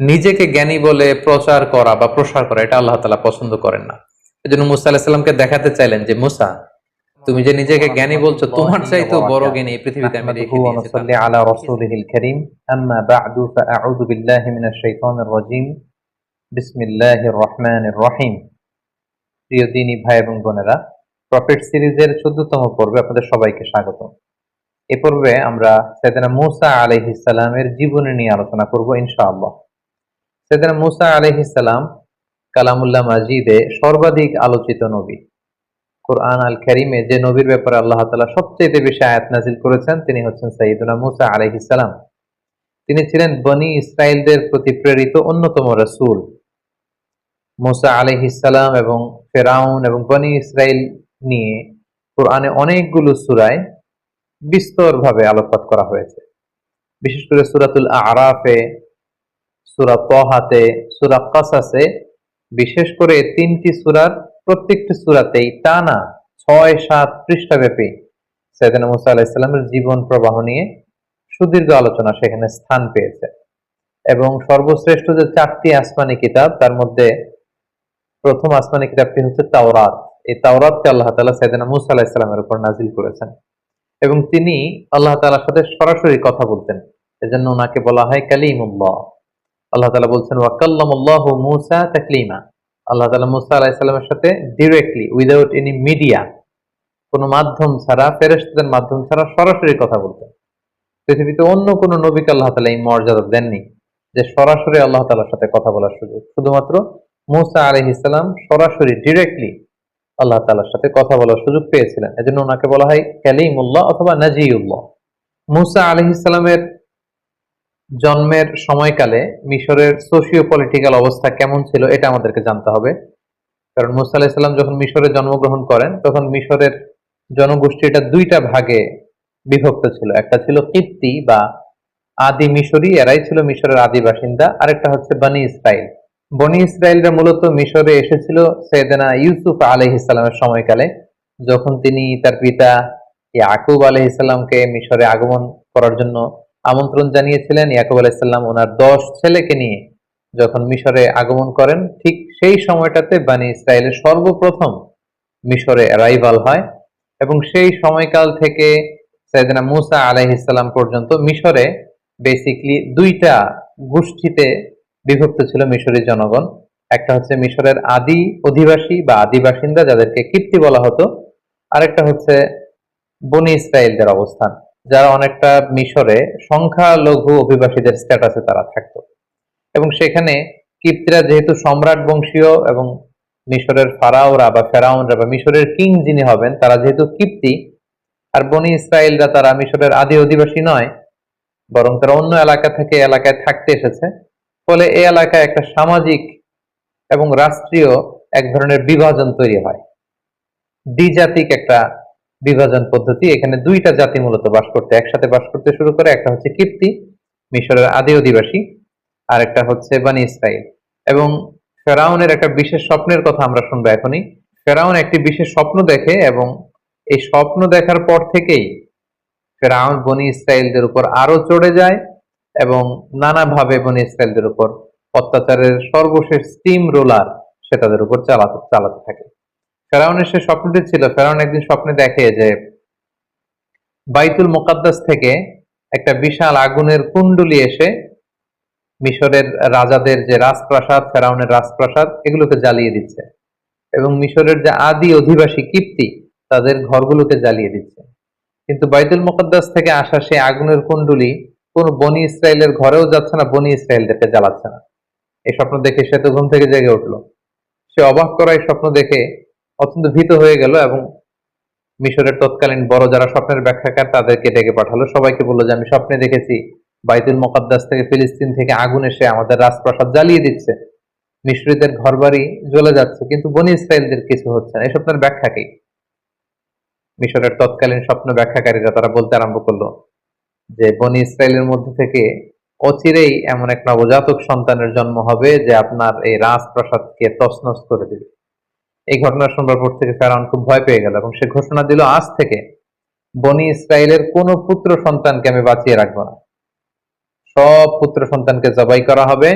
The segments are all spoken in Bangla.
নিজেকে জ্ঞানী বলে প্রচার করা বা প্রসার করা এটা আল্লাহ তাআলা পছন্দ করেন না। এজন্য মুসা আলাইহিস সালামকে দেখাতে চাইলেন যে মুসা, তুমি যে নিজেকে জ্ঞানী বলছো, তোমার চাইতেও বড় জ্ঞানী এই পৃথিবীতে আমি রেখে দিয়েছি। ونصلي على رسوله الكريم أما بعد فأعوذ بالله من الشيطان الرجيم بسم الله الرحمن الرحيم। প্রিয় দিনী ভাই এবং বোনেরা, প্রফেট সিরিজের 14তম পর্বে আপনাদের সবাইকে স্বাগত। এ পর্বে আমরা সাইয়েদনা মূসা আলাইহিস সালামের জীবনী নিয়ে আলোচনা করব ইনশাআল্লাহ। সাইয়েদনা মূসা আলাইহিস সালাম কালামুল্লাহ মাজিদে সর্বাধিক আলোচিত নবী। কুরআন আল কারীমে যে নবীর ব্যাপারে আল্লাহ তাআলা সবচেয়ে বেশি আয়াত নাযিল করেছেন তিনি হচ্ছেন সাইয়েদনা মূসা আলাইহিস সালাম। তিনি ছিলেন বনি ইসরাইলদের প্রতি প্রেরিত অন্যতম রাসূল। মূসা আলাইহিস সালাম এবং ফেরাউন এবং বনি ইসরাইল নিয়ে কুরআনে অনেকগুলো সূরায় বিস্তরভাবে আলোকপাত করা হয়েছে। বিশেষ করে সূরাতুল আ'রাফে, সূরা তাহাতে, সূরা কাসাসে, বিশেষ করে তিনটি সূরার প্রত্যেকটি সূরাতেই টানা ৬-৭ পৃষ্ঠাব্যাপী সাইয়েদনা মূসা আলাইহিস সালামের জীবন প্রবাহ নিয়ে সুদীর্ঘ আলোচনা সেখানে স্থান পেয়েছে। এবং সর্বশ্রেষ্ঠ যে 4টি আসমানি কিতাব তার মধ্যে প্রথম আসমানি কিতাবটি হচ্ছে তাওরাত। এই তাওরাতকে আল্লাহ তাআলা সাইয়েদনা মূসা আলাইহিস সালামের উপর নাযিল করেছেন এবং তিনি আল্লাহ তাআলার সাথে সরাসরি কথা বলতেন। এজন্য ওনাকে বলা হয় কালিমুল্লাহ। আল্লাহ তাআলা বলছেন ওয়া কাল্লামাল্লাহু মূসা তাকলিমা। আল্লাহ তাআলা মূসা আলাইহিস সালামের সাথে ডিরেক্টলি উইদাউট এনি মিডিয়া, কোনো মাধ্যম ছাড়া, ফেরেশতাদের মাধ্যম ছাড়া সরাসরি কথা বলতেন। পৃথিবীতে অন্য কোনো নবীকে আল্লাহ তাআলা এই মর্যাদা দেননি যে সরাসরি আল্লাহ তাআলার সাথে কথা বলার সুযোগ। শুধুমাত্র মূসা আলাইহিস সালাম সরাসরি ডিরেক্টলি আল্লাহ তাআলার সাথে কথা বলার সুযোগ পেয়েছিলেন। এজন্য ওনাকে বলা হয় কালিমুল্লাহ অথবা নাজিউল্লাহ। মূসা আলাইহিস সালামের জন্মের সময়কালে মিশরের সোশিও পলিটিক্যাল অবস্থা কেমন ছিল এটা আমাদেরকে জানতে হবে। কারণ মূসা আলাইহিস সালাম যখন মিশরে জন্মগ্রহণ করেন তখন মিশরের জনগোষ্ঠীটা দুইটা ভাগে বিভক্ত ছিল। একটা ছিল কিপ্তি বা আদি মিশরী, এরাই ছিল মিশরের আদি বাসিন্দা। আরেকটা হচ্ছে বনি ইসরাইল। বনি ইসরাইলরা মূলত মিশরে এসেছিল সাইয়েদনা ইউসুফ আলাইহিস সালামের সময়কালে, যখন তিনি তার পিতা ইয়াকুব আলাইহিস সালামকে মিশরে আগমন করার জন্য আমন্ত্রণ জানিয়েছিলেন। ইয়াকুব আলাইহিস সালাম ওনার 10 ছেলেকে নিয়ে যখন মিশরে আগমন করেন, ঠিক সেই সময়টাতে বনি ইসরাইলের সর্বপ্রথম মিশরে অ্যারাইভাল হয় এবং সেই সময়কাল থেকে সাইয়েদনা মূসা আলাইহিস সালাম পর্যন্ত মিশরে বেসিক্যালি দুইটা গোষ্ঠীতে বিভক্ত ছিল মিশরী জনগণ। একটা হচ্ছে মিশরের আদি অধিবাসী বা আদি বাসিন্দা, যাদেরকে কিপ্তি বলা হতো। আরেকটা হচ্ছে বনি ইসরাইলদের অবস্থান, যারা অনেকটা মিশরে সংখ্যালঘু অভিবাসীদের স্ট্যাটাসে তারা থাকতো। এবং সেখানে কিপ্তিরা যেহেতু সম্রাট বংশীয় এবং মিশরের ফারাওরা বা ফেরাউনরা বা মিশরের কিং যিনি হবেন তারা যেহেতু কিপ্তি, আর বনি ইসরাইলরা তারা মিশরের আদি অধিবাসী নয়, বরং তারা অন্য এলাকা থেকে এলাকায় থাকতে এসেছে। ফলে এই এলাকায় একটা সামাজিক এবং রাষ্ট্রীয় এক ধরনের বিভাজন তৈরি হয়, দ্বিজাতিক একটা বিভাজন পদ্ধতি। এখানে দুইটা জাতি মূলত একসাথে বাস করতে শুরু করে। একটা হচ্ছে কিপ্তি, মিশরের আদি অধিবাসী, আর একটা হচ্ছে বনি ইসরাইল। এবং ফেরাউনের একটা বিশেষ স্বপ্নের কথা আমরা শুনবো এখনই। ফেরাউন একটি বিশেষ স্বপ্ন দেখে এবং এই স্বপ্ন দেখার পর থেকেই ফেরাউন বনি ইসরাইলদের উপর আরো চড়ে যায় এবং নানাভাবে বনি ইসরাইলদের উপর অত্যাচারের সর্বশেষ স্টিম রোলার সে তাদের উপর চালাতে থাকে। ফেরাউনের সে স্বপ্নটি ছিল, ফেরাউন একদিন স্বপ্নে দেখে যে বাইতুল মুকাদ্দাস থেকে একটা বিশাল আগুনের কুণ্ডলী এসে মিশরের রাজাদের যে রাজপ্রাসাদ, ফেরাউনের রাজপ্রাসাদ, এগুলোকে জ্বালিয়ে দিচ্ছে এবং মিশরের যে আদি অধিবাসী কিপ্তি তাদের ঘরগুলোকে জ্বালিয়ে দিচ্ছে। কিন্তু বাইতুল মুকাদ্দাস থেকে আসা সেই আগুনের কুণ্ডলী কোন বনি ইসরাইলের ঘরেও যাচ্ছে না, বনি ইসরাইলদেরকে জ্বালাচ্ছে না। এই স্বপ্ন দেখে সে তো ঘুম থেকে জেগে উঠলো। সে অবাক করা এই স্বপ্ন দেখে অত্যন্ত ভীত হয়ে গেল এবং মিশরের তৎকালীন বড় যারা স্বপ্নের ব্যাখ্যাকার তাদেরকে ডেকে পাঠালো। সবাইকে বললো যে আমি স্বপ্নে দেখেছি বাইতুল মুকাদ্দাস থেকে, ফিলিস্তিন থেকে আগুন এসে আমাদের রাজপ্রাসাদ জ্বালিয়ে দিচ্ছে, মিশরীদের ঘরবাড়ি জ্বলে যাচ্ছে, কিন্তু বনি ইসরাইলদের কিছু হচ্ছে না। এই স্বপ্নের ব্যাখ্যা কি? মিশরের তৎকালীন স্বপ্ন ব্যাখ্যাকারীরা তারা বলতে আরম্ভ করলো যে বনি ইসরাইলের মধ্যে থেকে অচিরেই এমন এক নবজাতক সন্তানের জন্ম হবে যে আপনার এই রাজপ্রাসাদকে তছনছ করে দিবে। এই ঘটনা শুনবার পর থেকে ফেরাউন খুব ভয় পেয়ে গেল এবং সে ঘোষণা দিল, আজ থেকে বনি ইসরাইলের কোনো পুত্র সন্তানকে আমি বাঁচিয়ে রাখবো না, সব পুত্র সন্তানকে জবাই করা হবে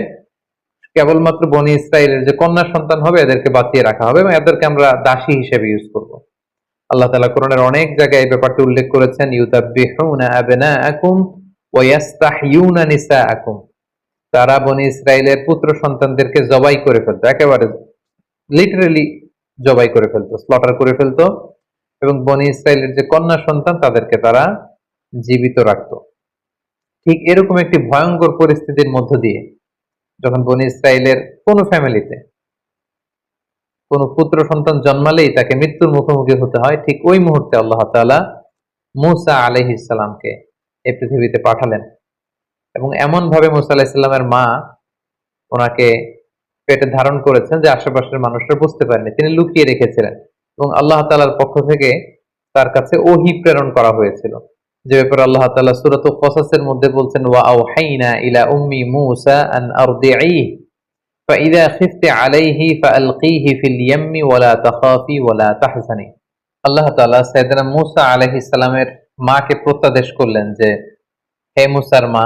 কেবলমাত্র বনি ইসরায়েলের যে কন্যা সন্তান হবে এদেরকে বাঁচিয়ে রাখা হবে এবং এদেরকে আমরা দাসী হিসেবে ইউজ করব। আল্লাহ তাআলা কোরআনের অনেক জায়গায় এই ব্যাপারটি উল্লেখ করেছেন, ইউযাব্বিহুনা আবনাআকুম ওয়া ইস্তাহইয়ুনা নিসাআকুম। তারা বনি ইসরায়েলের পুত্র সন্তানদেরকে জবাই করে ফেলতো, একেবারে লিটারেলি জবাই করে ফেলতো, স্লটার করে ফেলতো, এবং বনি ইসরায়েলের যে কন্যা সন্তান তাদেরকে তারা জীবিত রাখতো। ঠিক এরকম একটি ভয়ঙ্কর পরিস্থিতির মধ্য দিয়ে যখন বনি ইসরায়েলের কোন ফ্যামিলিতে কোন পুত্র সন্তান জন্মালেই তাকে মৃত্যুর মুখোমুখি হতে হয়, ঠিক ওই মুহূর্তে আল্লাহ তাআলা মূসা আলাইহিস সালামকে এই পৃথিবীতে পাঠালেন এবং এমন ভাবে মূসা আলাইহিস সালামের মা ওনাকে পেটে ধারণ করেছেন যে আশেপাশের মানুষরা বুঝতে পারেনি, তিনি লুকিয়ে রেখেছিলেন এবং আল্লাহ তাআলার পক্ষ থেকে তার কাছে ওহী প্রেরণ করা হয়েছিল, যে ব্যাপারে আল্লাহ তাআলা সূরাতুল কসাসের মধ্যে বলছেন, ওয়া আওহাইনা ইলা উম্মি মূসা আন আরদিঈহি ফাইযা খিফতি আলাইহি ফাআলকিহি ফিল ইয়াম্মি ওয়ালা তাখাফি ওয়ালা তাহজানি। আল্লাহ তাআলা সাইয়েদনা মূসা আলাইহিস সালামের মাকে প্রত্যাদেশ করলেন যে, হে মূসার মা,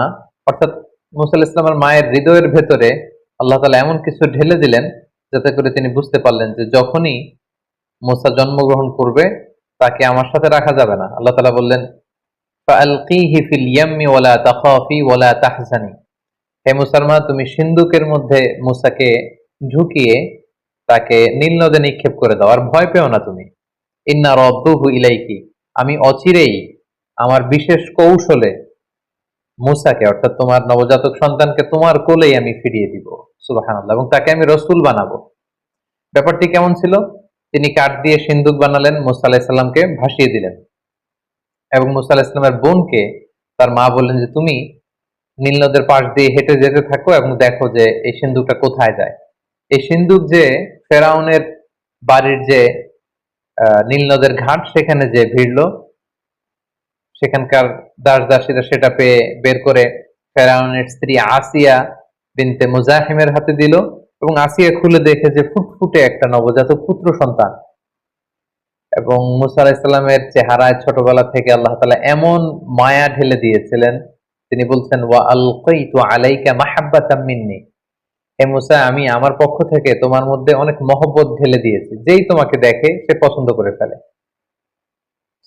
অর্থাৎ মূসা আলাইহিস সালামের মায়ের হৃদয়ের ভেতরে আল্লাহ তাআলা এমন কিছু ঢেলে দিলেন যাতে করে তিনি বুঝতে পারলেন যে যখনই মূসা জন্মগ্রহণ করবে তাকে আমার সাথে রাখা যাবে না। আল্লাহ তাআলা বললেন, ফাআলকিহি ফিল ইয়াম্মি ওয়ালা তাখাফি ওয়ালা তাহজানি। হে মূসার মা, তুমি সিন্ধুকের মধ্যে মূসাকে ঢুকিয়ে তাকে নীল নদে নিক্ষেপ করে দাও, আর ভয় পেও না তুমি। ইন্না রাদ্দুহু ইলাইকি, আমি অচিরেই আমার বিশেষ কৌশলে মূসাকে, অর্থাৎ তোমার নবজাতক সন্তানকে তোমার কোলেই আমি ফিরিয়ে দিব। সুবহানাল্লাহ। এবং তাকে আমি রসূল বানাবো। ব্যাপারটি কেমন ছিল? তিনি কাঠ দিয়ে সিন্ধুক বানালেন, মূসা আলাইহিস সালামকে ভাসিয়ে দিলেন এবং মূসা আলাইহিস সালামের বোনকে তার মা বললেন যে তুমি নীল নদের পাশ দিয়ে হেঁটে যেতে থাকো এবং দেখো যে এই সিন্ধুকটা কোথায় যায়। এই সিন্ধুক যে ফেরাউনের বাড়ির যে নীল নদের ঘাট সেখানে যে ভিড়লো, সেখানকার দাস দাসীরা সেটা পেয়ে বের করে ফেরাউনের স্ত্রী আসিয়া বিনতে মুজাহিমের হাতে দিল এবং আসিয়া খুলে দেখে যে ফুটফুটে একটা নবজাতক পুত্র সন্তান। এবং মূসা আলাইহিস সালামের চেহারায় ছোটবেলা থেকে আল্লাহ তাআলা এমন মায়া ঢেলে দিয়েছিলেন, তিনি বলছেন, ওয়া আলকাইতু আলাইকা মাহাব্বাতাম মিন্নি। হে মূসা, আমি আমার পক্ষ থেকে তোমার মধ্যে অনেক মহব্বত ঢেলে দিয়েছি, যেই তোমাকে দেখে সে পছন্দ করে ফেলে।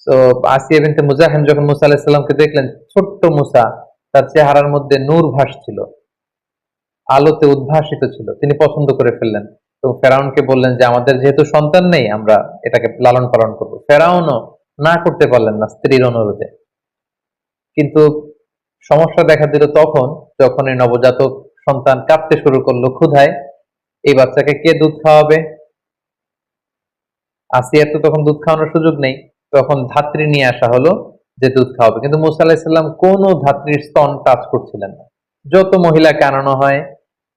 তো আসিয়া বিনতে মুজাহিম যখন মূসা আলাইহিস সালামকে দেখলেন, ছোট্ট মূসা, তার চেহারার মধ্যে নূর ভাসছিল, আলোতে উদ্ভাসিত ছিল, তিনি পছন্দ করে ফেললেন এবং ফেরাউনকে বললেন যে আমাদের যেহেতু সন্তান নেই, আমরা এটাকে লালন পালন করবো। ফেরাউনও না করতে পারলেন না স্ত্রীর অনুরোধে। কিন্তু সমস্যা দেখা দিল তখন যখন এই নবজাতক সন্তান কাঁদতে শুরু করলো ক্ষুধায়। এই বাচ্চাকে কে দুধ খাওয়াবে? আসিয়ার তো তখন দুধ খাওয়ানোর সুযোগ নেই, তখন ধাত্রী নিয়ে আসা হলো যে দুধ খাওয়াবে, কিন্তু মূসা আলাইহিস সালাম কোনো ধাত্রীর স্তন টাচ করছিলেন না। যত মহিলাকে আনানো হয়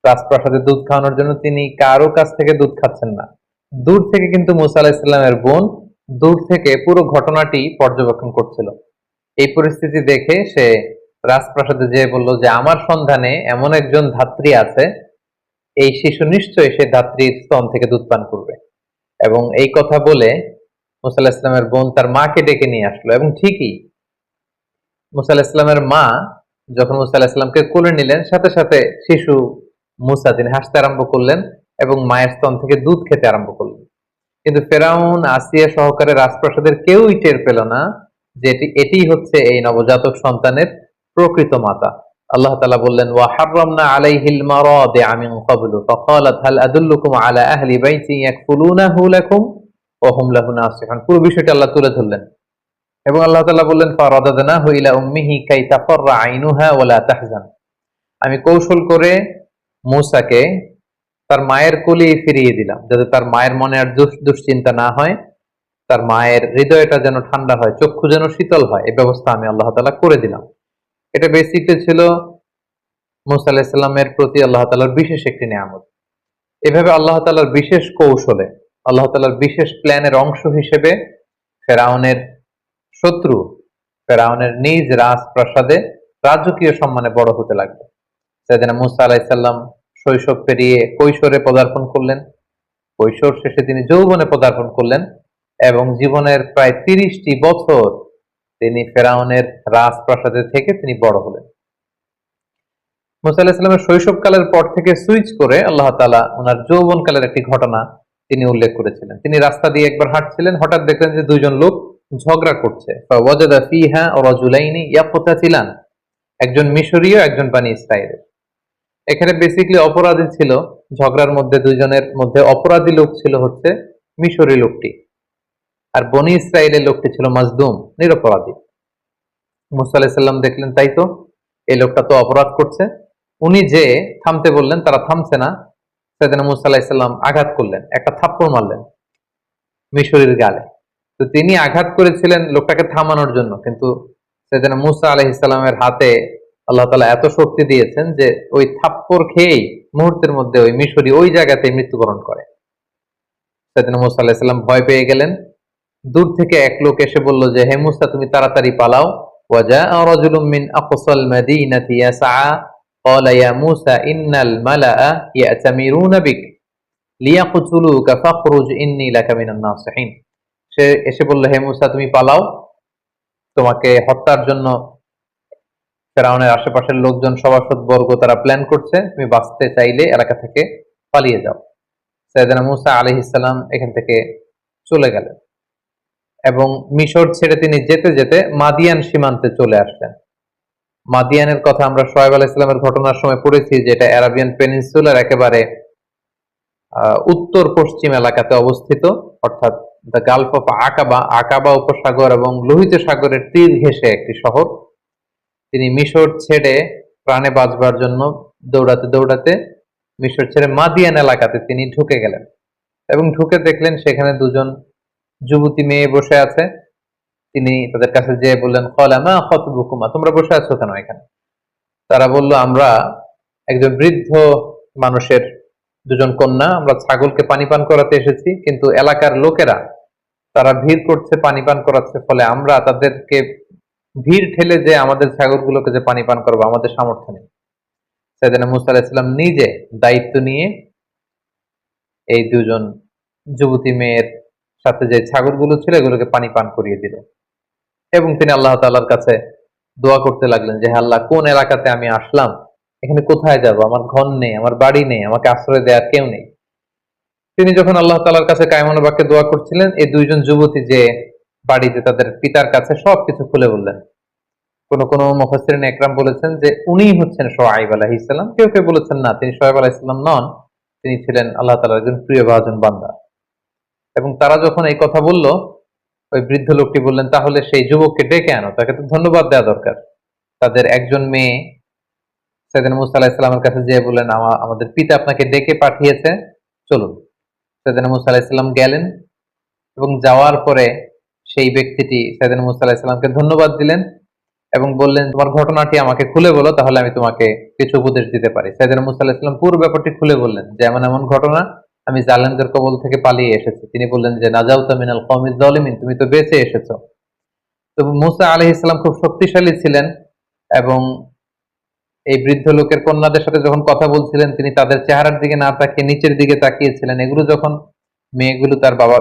রাজপ্রাসাদে দুধ খাওয়ানোর জন্য, তিনি কারো কাছ থেকে দুধ খাচ্ছেন না। দূর থেকে কিন্তু মূসা আলাইহিস সালামের বোন দূর থেকে পুরো ঘটনাটি পর্যবেক্ষণ করছিল। এই পরিস্থিতি দেখে সে রাজপ্রাসাদে যেয়ে বলল যে আমার সন্ধানে এমন একজন ধাত্রী আছে, এই শিশু নিশ্চয়ই সে ধাত্রীর স্তন থেকে দুধ পান করবে। এবং এই কথা বলে মূসা আলাইহিস সালামের বোন তার মাকে ডেকে নিয়ে আসলো এবং ঠিকই মূসা আলাইহিস সালামের মা যখন মূসা আলাইহিস সালামকে কোলে নিলেন, সাথে সাথে শিশু মূসা তিনি হাসতে আরম্ভ করলেন এবং মায়ের স্তন থেকে দুধ খেতে আরম্ভ করলেন। কিন্তু ফেরাউন, আসিয়া সহকারে রাজপ্রাসাদের কেউই টের পেল না যে এটি হচ্ছে এই নবজাতক সন্তানের প্রকৃত মাতা। আল্লাহ তাআলা বললেন, ওয়া হাররামনা আলাইহিল মারাদিআ মিন ক্বাবলু ফাকালাত হাল আদুল্লুকুম আলা আহলি বাইতি ইয়াকফুলুনাহু লাকুম ওয়া হুম লাহু নাসিহুন। পুরো বিষয়টা আল্লাহ তুলে ধরলেন এবং আল্লাহ তাআলা বললেন, ফারাদাদনাহু ইলা উম্মিহি কাই তাফাররা আইনুহা ওয়া লা তাহজান। আমি কৌশল করে মূসাকে তার মায়ের কোলে ফিরিয়ে দিলাম যাতে তার মায়ের মনে আর দুশ্চিন্তা না হয়, তার মায়ের হৃদয়টা যেন ঠান্ডা হয়, চক্ষু যেন শীতল হয়, এই ব্যবস্থা আমি আল্লাহ তাআলা করে দিলাম। এটা বেসিকলি ছিল মূসা আলাইহিস সালামের প্রতি আল্লাহ তাআলার বিশেষ একটি নিয়ামত। এভাবে আল্লাহ তাআলার বিশেষ কৌশলে, আল্লাহ তাআলার বিশেষ প্ল্যানের অংশ হিসেবে ফেরাউনের শত্রু, ফেরাউনের নিজ রাজপ্রাসাদে রাজকীয় সম্মানে বড় হতে লাগলো। সাইয়েদনা মূসা আলাইহিস সালাম শৈশব পেরিয়ে কৈশোরে পদার্পণ করলেন, কৈশোর শেষে তিনি যৌবনে পদার্পণ করলেন এবং জীবনের প্রায় ৩০টি বছর তিনি ফেরাউনের রাজপ্রাসাদে থেকে তিনি বড় হলেন। মুসা আলাইহিস সালামের শৈশবকালের পর থেকে সুইচ করে আল্লাহ তাআলা ওনার যৌবনকালের একটি ঘটনা তিনি উল্লেখ করেছিলেন। তিনি রাস্তা দিয়ে একবার হাঁটছিলেন, হঠাৎ দেখলেন যে দুইজন লোক ঝগড়া করছে। ফাওয়াজাদা ফিহা রাজুলাইনি ইয়াকতাতিলান, একজন মিশরীয়, একজন বনী ইসরাইলের। এখানে বেসিক্যালি অপরাধী ছিল, ঝগড়ার মধ্যে দুইজনের মধ্যে অপরাধী লোক ছিল হচ্ছে মিশরী লোকটি, আর বনী ইসরাইলের লোকটি ছিল মাজদুম, নিরপরাধী। মুসা আলাইহিস সালাম দেখলেন তাই তো, এই লোকটা তো অপরাধ করছে। উনি যে থামতে বললেন, তারা থামছে না। সাইয়েদনা মুসা আলাইহিস সালাম আঘাত করলেন, একটা থাপ্পড় মারলেন মিশরীর গালে। তো তিনি আঘাত করেছিলেন লোকটাকে থামানোর জন্য, কিন্তু সাইয়েদনা মুসা আলাইহিস সালামের হাতে আল্লাহ তাআলা এত শক্তি দিয়েছেন যে ওই থাপ্পড় খেয়েই মুহূর্তের মধ্যে ওই মিশরী ওই জায়গাতে মৃত্যুবরণ করে। সাইয়েদনা মুসা আলাইহিস সালাম ভয় পেয়ে গেলেন। দূর থেকে এক লোক এসে বলল যে, হে মুসা, তুমি তাড়াতাড়ি পালাও। ওয়াজাআ রাজুলুম মিন আকসাল মাদিনাতি ইয়াসআ ক্বালা ইয়া মুসা ইন্নাল মালাআ ইয়াতামিরুনা বিক লিয়াকতুলুকা ফাখরুজ ইন্নী লাকা মিনান নাসিহিন। সে এসে বলল, হে মুসা, তুমি পালাও, তোমাকে হত্যার জন্য ফেরাউনের আশেপাশের লোকজন, সভাসদ বর্গ তারা প্ল্যান করছে, তুমি বাঁচতে চাইলে এলাকা থেকে পালিয়ে যাও। সাইয়েদনা মুসা আলাইহিস সালাম এখান থেকে চলে গেলেন এবং মিশর ছেড়ে তিনি যেতে যেতে মাদিয়ান সীমান্তে চলে আসলেন। মাদিয়ানের কথা আমরা শোয়েব আলাইহিস সালামের ঘটনার সময় পড়েছি, যে এটা আরাবিয়ান পেনিনসুলার একেবারে উত্তর পশ্চিম এলাকাতে অবস্থিত, অর্থাৎ দ্য গালফ অফ আকাবা, আকাবা উপসাগর এবং লোহিত সাগরের তীর ঘেঁষে একটি শহর। তিনি মিশর ছেড়ে প্রাণে বাঁচবার জন্য দৌড়াতে দৌড়াতে মিশর ছেড়ে মাদিয়ান এলাকাতে তিনি ঢুকে গেলেন এবং ঢুকে দেখলেন সেখানে দুজন যুবতী মেয়ে বসে আছে। তিনি তাদের কাছে যেয়ে বললেন, ক্বালা মা খাতবুকুমা, তোমরা বসে আছো কেন এখানে? তারা বলল, আমরা একজন বৃদ্ধ মানুষের দুজন কন্যা, আমরা ছাগলকে পানি পান করাতে এসেছি, কিন্তু এলাকার লোকেরা তারা ভিড় করছে, পানি পান করাচ্ছে, ফলে আমরা তাদেরকে ভিড় ঠেলে যে আমাদের ছাগলগুলোকে যে পানি পান করবো আমাদের সামর্থ্য নেই। সাইয়েদনা মুসা আলাইহিস সালাম নিজে দায়িত্ব নিয়ে এই দুজন যুবতী মেয়ের সাথে যে ছাগলগুলো ছিল এগুলোকে পানি পান করিয়ে দিল এবং তিনি আল্লাহ তাআলার কাছে দোয়া করতে লাগলেন যে, হে আল্লাহ, কোন এলাকাতে আমি আসলাম, এখানে কোথায় যাব? আমার ঘর নেই, আমার বাড়ি নেই, আমাকে আশ্রয় দেওয়ার কেউ নেই। তিনি যখন আল্লাহ তাআলার কাছে কায়মন বাক্যে দোয়া করছিলেন, এই দুইজন যুবতী যে বাড়িতে তাদের পিতার কাছে সবকিছু খুলে বললেন। কোন কোন মুফাসসিরিন একরাম বলেছেন যে উনিই হচ্ছেন শুআয়ব আলাইহিস সালাম, কেউ কেউ বলেছেন না, তিনি শুআয়ব আলাইহিস সালাম নন, তিনি ছিলেন আল্লাহ তাআলার একজন প্রিয় ভাজন বান্দা। এবং তারা যখন এই কথা বলল, ওই বৃদ্ধ লোকটি বললেন, তাহলে সেই যুবককে ডেকে আনো, তাকে তো ধন্যবাদ দেওয়া দরকার। তাদের একজন মেয়ে সাইয়েদনা মুসা আলাইহিস সালামের কাছে যেয়ে বললেন, আমাদের পিতা আপনাকে ডেকে পাঠিয়েছে, চলুন। সাইয়েদনা মুসা আলাইহিস সালাম গেলেন এবং যাওয়ার পরে সেই ব্যক্তিটি সাইয়েদনা মুসা আলাইহিস সালামকে ধন্যবাদ দিলেন এবং বললেন, তোমার ঘটনাটি আমাকে খুলে বলো, তাহলে আমি তোমাকে কিছু উপদেশ দিতে পারি। সাইয়েদনা মুসা আলাইহিস সালাম পুরো ব্যাপারটি খুলে বললেন যে, এমন এমন ঘটনা, আমি জালেমদের কবল থেকে পালিয়ে এসেছি। তিনি বললেন যে, নাজাউতা মিনাল কওমিজ জালিমিন, তুমি তো বেঁচে এসেছো। তো মুসা আলাইহিস সালাম খুব শক্তিশালী ছিলেন এবং এই বৃদ্ধ লোকের কন্যাদের সাথে যখন কথা বলছিলেন, তিনি তাদের চেহারার দিকে না তাকিয়ে নিচের দিকে তাকিয়েছিলেন। এগুলো যখন মেয়েগুলো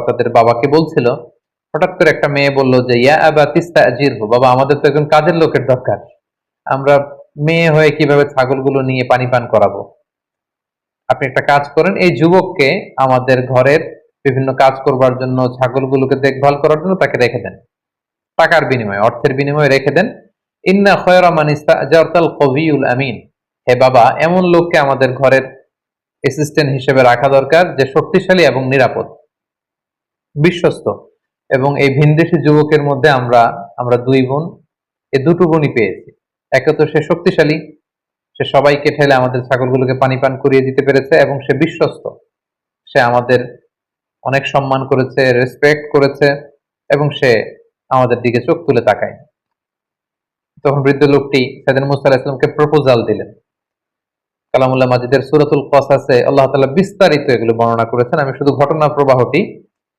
তাদের বাবাকে বলছিল, হঠাৎ করে একটা মেয়ে বলল যে, ইয়া আবা তিস্তাজিরহু, বাবা, আমাদের তো একজন কাজের লোকের দরকার, আমরা মেয়ে হয়ে কিভাবে ছাগলগুলো নিয়ে পানি পান করাবো? আপনি একটা কাজ করেন, এই যুবককে আমাদের ঘরের বিভিন্ন কাজ করবার জন্য, ছাগলগুলোকে দেখভাল করার জন্য তাকে রেখে দেন, টাকার বিনিময়ে, অর্থের বিনিময়ে রেখে দেন। ইন্না খায়রা মান ইস্তাজারতাল কবিয়ুল আমিন, হে বাবা, এমন লোককে আমাদের ঘরের অ্যাসিস্ট্যান্ট হিসেবে রাখা দরকার যে শক্তিশালী এবং নিরাপদ, বিশ্বস্ত। এবং এই ভিনদেশী যুবকের মধ্যে আমরা দুই বোন, এই দুটো গুণই পেয়েছি। একে তো সে শক্তিশালী, সে সবাইকে ঠেলে আমাদের ছাগলগুলোকে পানি পান করিয়ে দিতে পেরেছে, এবং সে বিশ্বস্ত, সে আমাদের অনেক সম্মান করেছে, রেসপেক্ট করেছে, এবং সে আমাদের দিকে চোখ তুলে তাকায়। তখন বৃদ্ধ লোকটি সাইয়েদনা মুসা আলাইহিস সালামকে প্রপোজাল দিলেন। কালামুল্লাহ মাজিদের সূরাতুল কসাসে আল্লাহ তাআলা বিস্তারিত এগুলো বর্ণনা করেছেন, আমি শুধু ঘটনার প্রবাহটি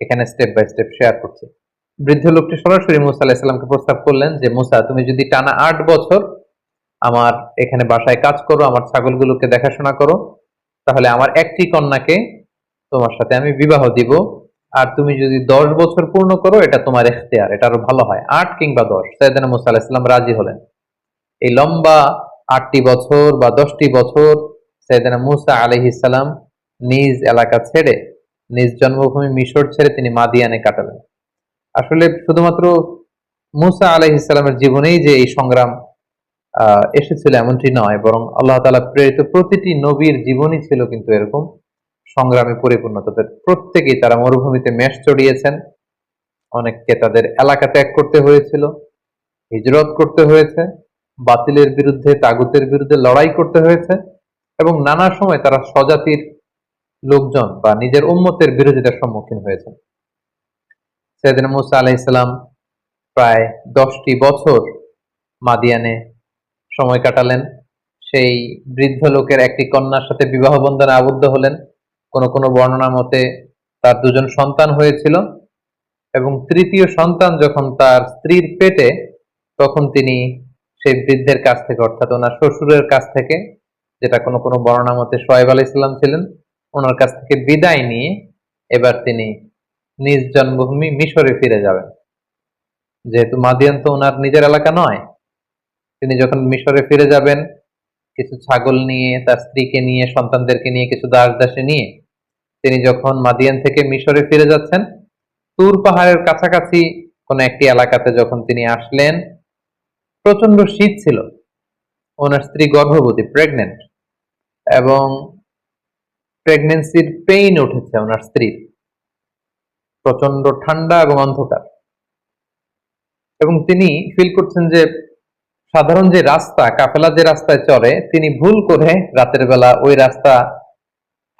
এখানে স্টেপ বাই স্টেপ শেয়ার করছি। বৃদ্ধ লোকটি সরাসরি মুসা আলাইহিস সালামকে প্রস্তাব করলেন যে, মুসা, তুমি যদি টানা 8 বছর আমার এখানে বাসায় কাজ করো, আমার ছাগলগুলোকে দেখাশোনা করো, তাহলে আমার একটি কন্যাকে তোমার সাথে আমি বিবাহ দিব। আর তুমি যদি 10 বছর পূর্ণ করো, এটা তোমার ইখতিয়ার, এটা আরো ভালো হয়, 8 কিংবা 10। সাইয়েদনা মুসা আলাইহিস সালাম রাজি হলেন। এই লম্বা 8টি বছর বা 10টি বছর সাইয়েদনা মূসা আলাইহিস সালাম নিজ এলাকা ছেড়ে, নিজ জন্মভূমি মিশর ছেড়ে তিনি মাদিয়ানে কাটালেন। আসলে শুধুমাত্র মূসা আলাইহিস সালামের জীবনেই যে এই সংগ্রাম এসেছিল এমনটি নয়, বরং আল্লাহ তাআলা প্রেরিত প্রতিটি নবীর জীবনই ছিল কিন্তু এরকম সংগ্রামে পরিপূর্ণ। তাদের প্রত্যেকেই তারা মরুভূমিতে মেষ চড়িয়েছেন, অনেককে তাদের এলাকা ত্যাগ করতে হয়েছিল, হিজরত করতে হয়েছে, বাতিলের বিরুদ্ধে তাগুতের বিরুদ্ধে লড়াই করতে হয়েছে, এবং নানা সময় তারা স্বজাতির লোকজন বা নিজের উম্মতের বিরোধিতার সম্মুখীন হয়েছে। সাইয়েদনা মূসা আলাইহিস সালাম প্রায় 10টি বছর মাদিয়ানে সময় কাটালেন। সেই বৃদ্ধ লোকের একটি কন্যার সাথে বিবাহ বন্ধনে আবদ্ধ হলেন। কোনো কোনো বর্ণনা মতে তার 2জন সন্তান হয়েছিল, এবং তৃতীয় সন্তান যখন তার স্ত্রীর পেটে, তখন তিনি সেই বৃদ্ধের কাছ থেকে, অর্থাৎ ওনার শ্বশুরের কাছ থেকে, যেটা কোনো কোনো বর্ণনা মতে শোয়েব আলাইহিস সালাম ছিলেন, ওনার কাছ থেকে বিদায় নিয়ে এবার তিনি নিজ জন্মভূমি মিশরে ফিরে যাবেন। যেহেতু মাদিয়ান তো ওনার নিজের এলাকা নয়, তিনি যখন মিশরে ফিরে যাবেন কিছু ছাগল নিয়ে, তার স্ত্রীকে নিয়ে, সন্তানদেরকে নিয়ে, কিছু দাস দাসী নিয়ে, তিনি যখন মাদিয়ান থেকে মিশরে ফিরে যাচ্ছেন, তুর পাহাড়ের কাছাকাছি কোন একটি এলাকাতে যখন তিনি আসলেন, প্রচন্ড শীত ছিল, ওনার স্ত্রী গর্ভবতী, প্রেগনেন্ট, এবং প্রেগনেন্সির পেইন উঠেছে ওনার স্ত্রীর, প্রচন্ড ঠান্ডা এবং অন্ধকার, এবং তিনি ফিল করছেন যে সাধারণ যে রাস্তা, কাফেলা যে রাস্তায় চলে, তিনি ভুল করে রাতের বেলা ওই রাস্তা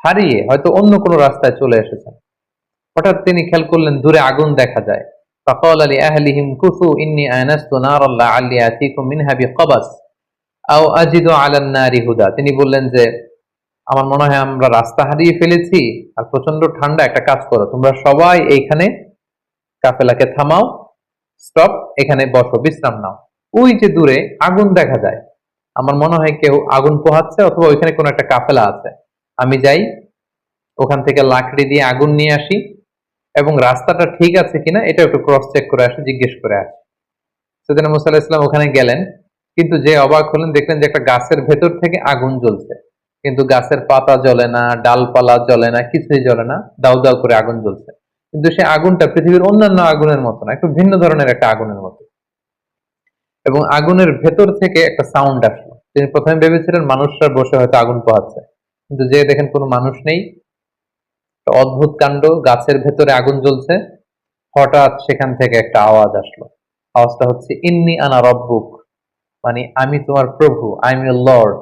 হারিয়ে হয়তো অন্য কোনো রাস্তায় চলে এসেছেন। হঠাৎ তিনি খেয়াল করলেন দূরে আগুন দেখা যায়। فقال لأهلهم كثوا إني آنست نارا لعلي آتيكم منها بقبس أو أجد على النار هدى। তিনি বললেন যে আমার মনে হয় আমরা রাস্তা হারিয়ে ফেলেছি, আর প্রচন্ড ঠান্ডা, একটা কাজ করো, তোমরা সবাই এইখানে কাফেলাকে থামাও, স্টপ, এখানে বসো, বিশ্রাম নাও। ওই যে দূরে আগুন দেখা যায়, আমার মনে হয় কেউ আগুন পোহাচ্ছে, অথবা ওইখানে কোনো একটা কাফেলা আছে, আমি যাই ওখান থেকে লাকড়ি দিয়ে আগুন নিয়ে আসি, এবং রাস্তাটা ঠিক আছে কিনা এটা একটু ক্রস চেক করে আসি, জিজ্ঞেস করে আসি। সাইয়েদনা মূসা আলাইহিস সালাম ওখানে গেলেন, কিন্তু যে অবাক হলেন, দেখলেন যে একটা গাছের ভেতর থেকে আগুন জ্বলছে, কিন্তু গাছের পাতা জ্বলে না, ডালপালা জ্বলে না, কিছুই জ্বলে না, দাউ দাউ করে আগুন জ্বলছে। কিন্তু সে আগুনটা পৃথিবীর অন্যান্য আগুনের মতো না, একটু ভিন্ন ধরনের একটা আগুনের মতো, এবং আগুনের ভেতর থেকে একটা সাউন্ড আসলো। তিনি প্রথমে ভেবেছিলেন মানুষরা বসে হয়তো আগুন পোহাচ্ছে, কিন্তু যে দেখেন কোনো মানুষ নেই, অদ্ভুত কাণ্ড, গাছের ভেতরে আগুন জ্বলছে। হঠাৎ সেখান থেকে একটা আওয়াজ আসলো, আওয়াজটা হচ্ছে ইন্নি আনা রব্বুক, মানে আমি তোমার প্রভু, আই এম ইউর লর্ড,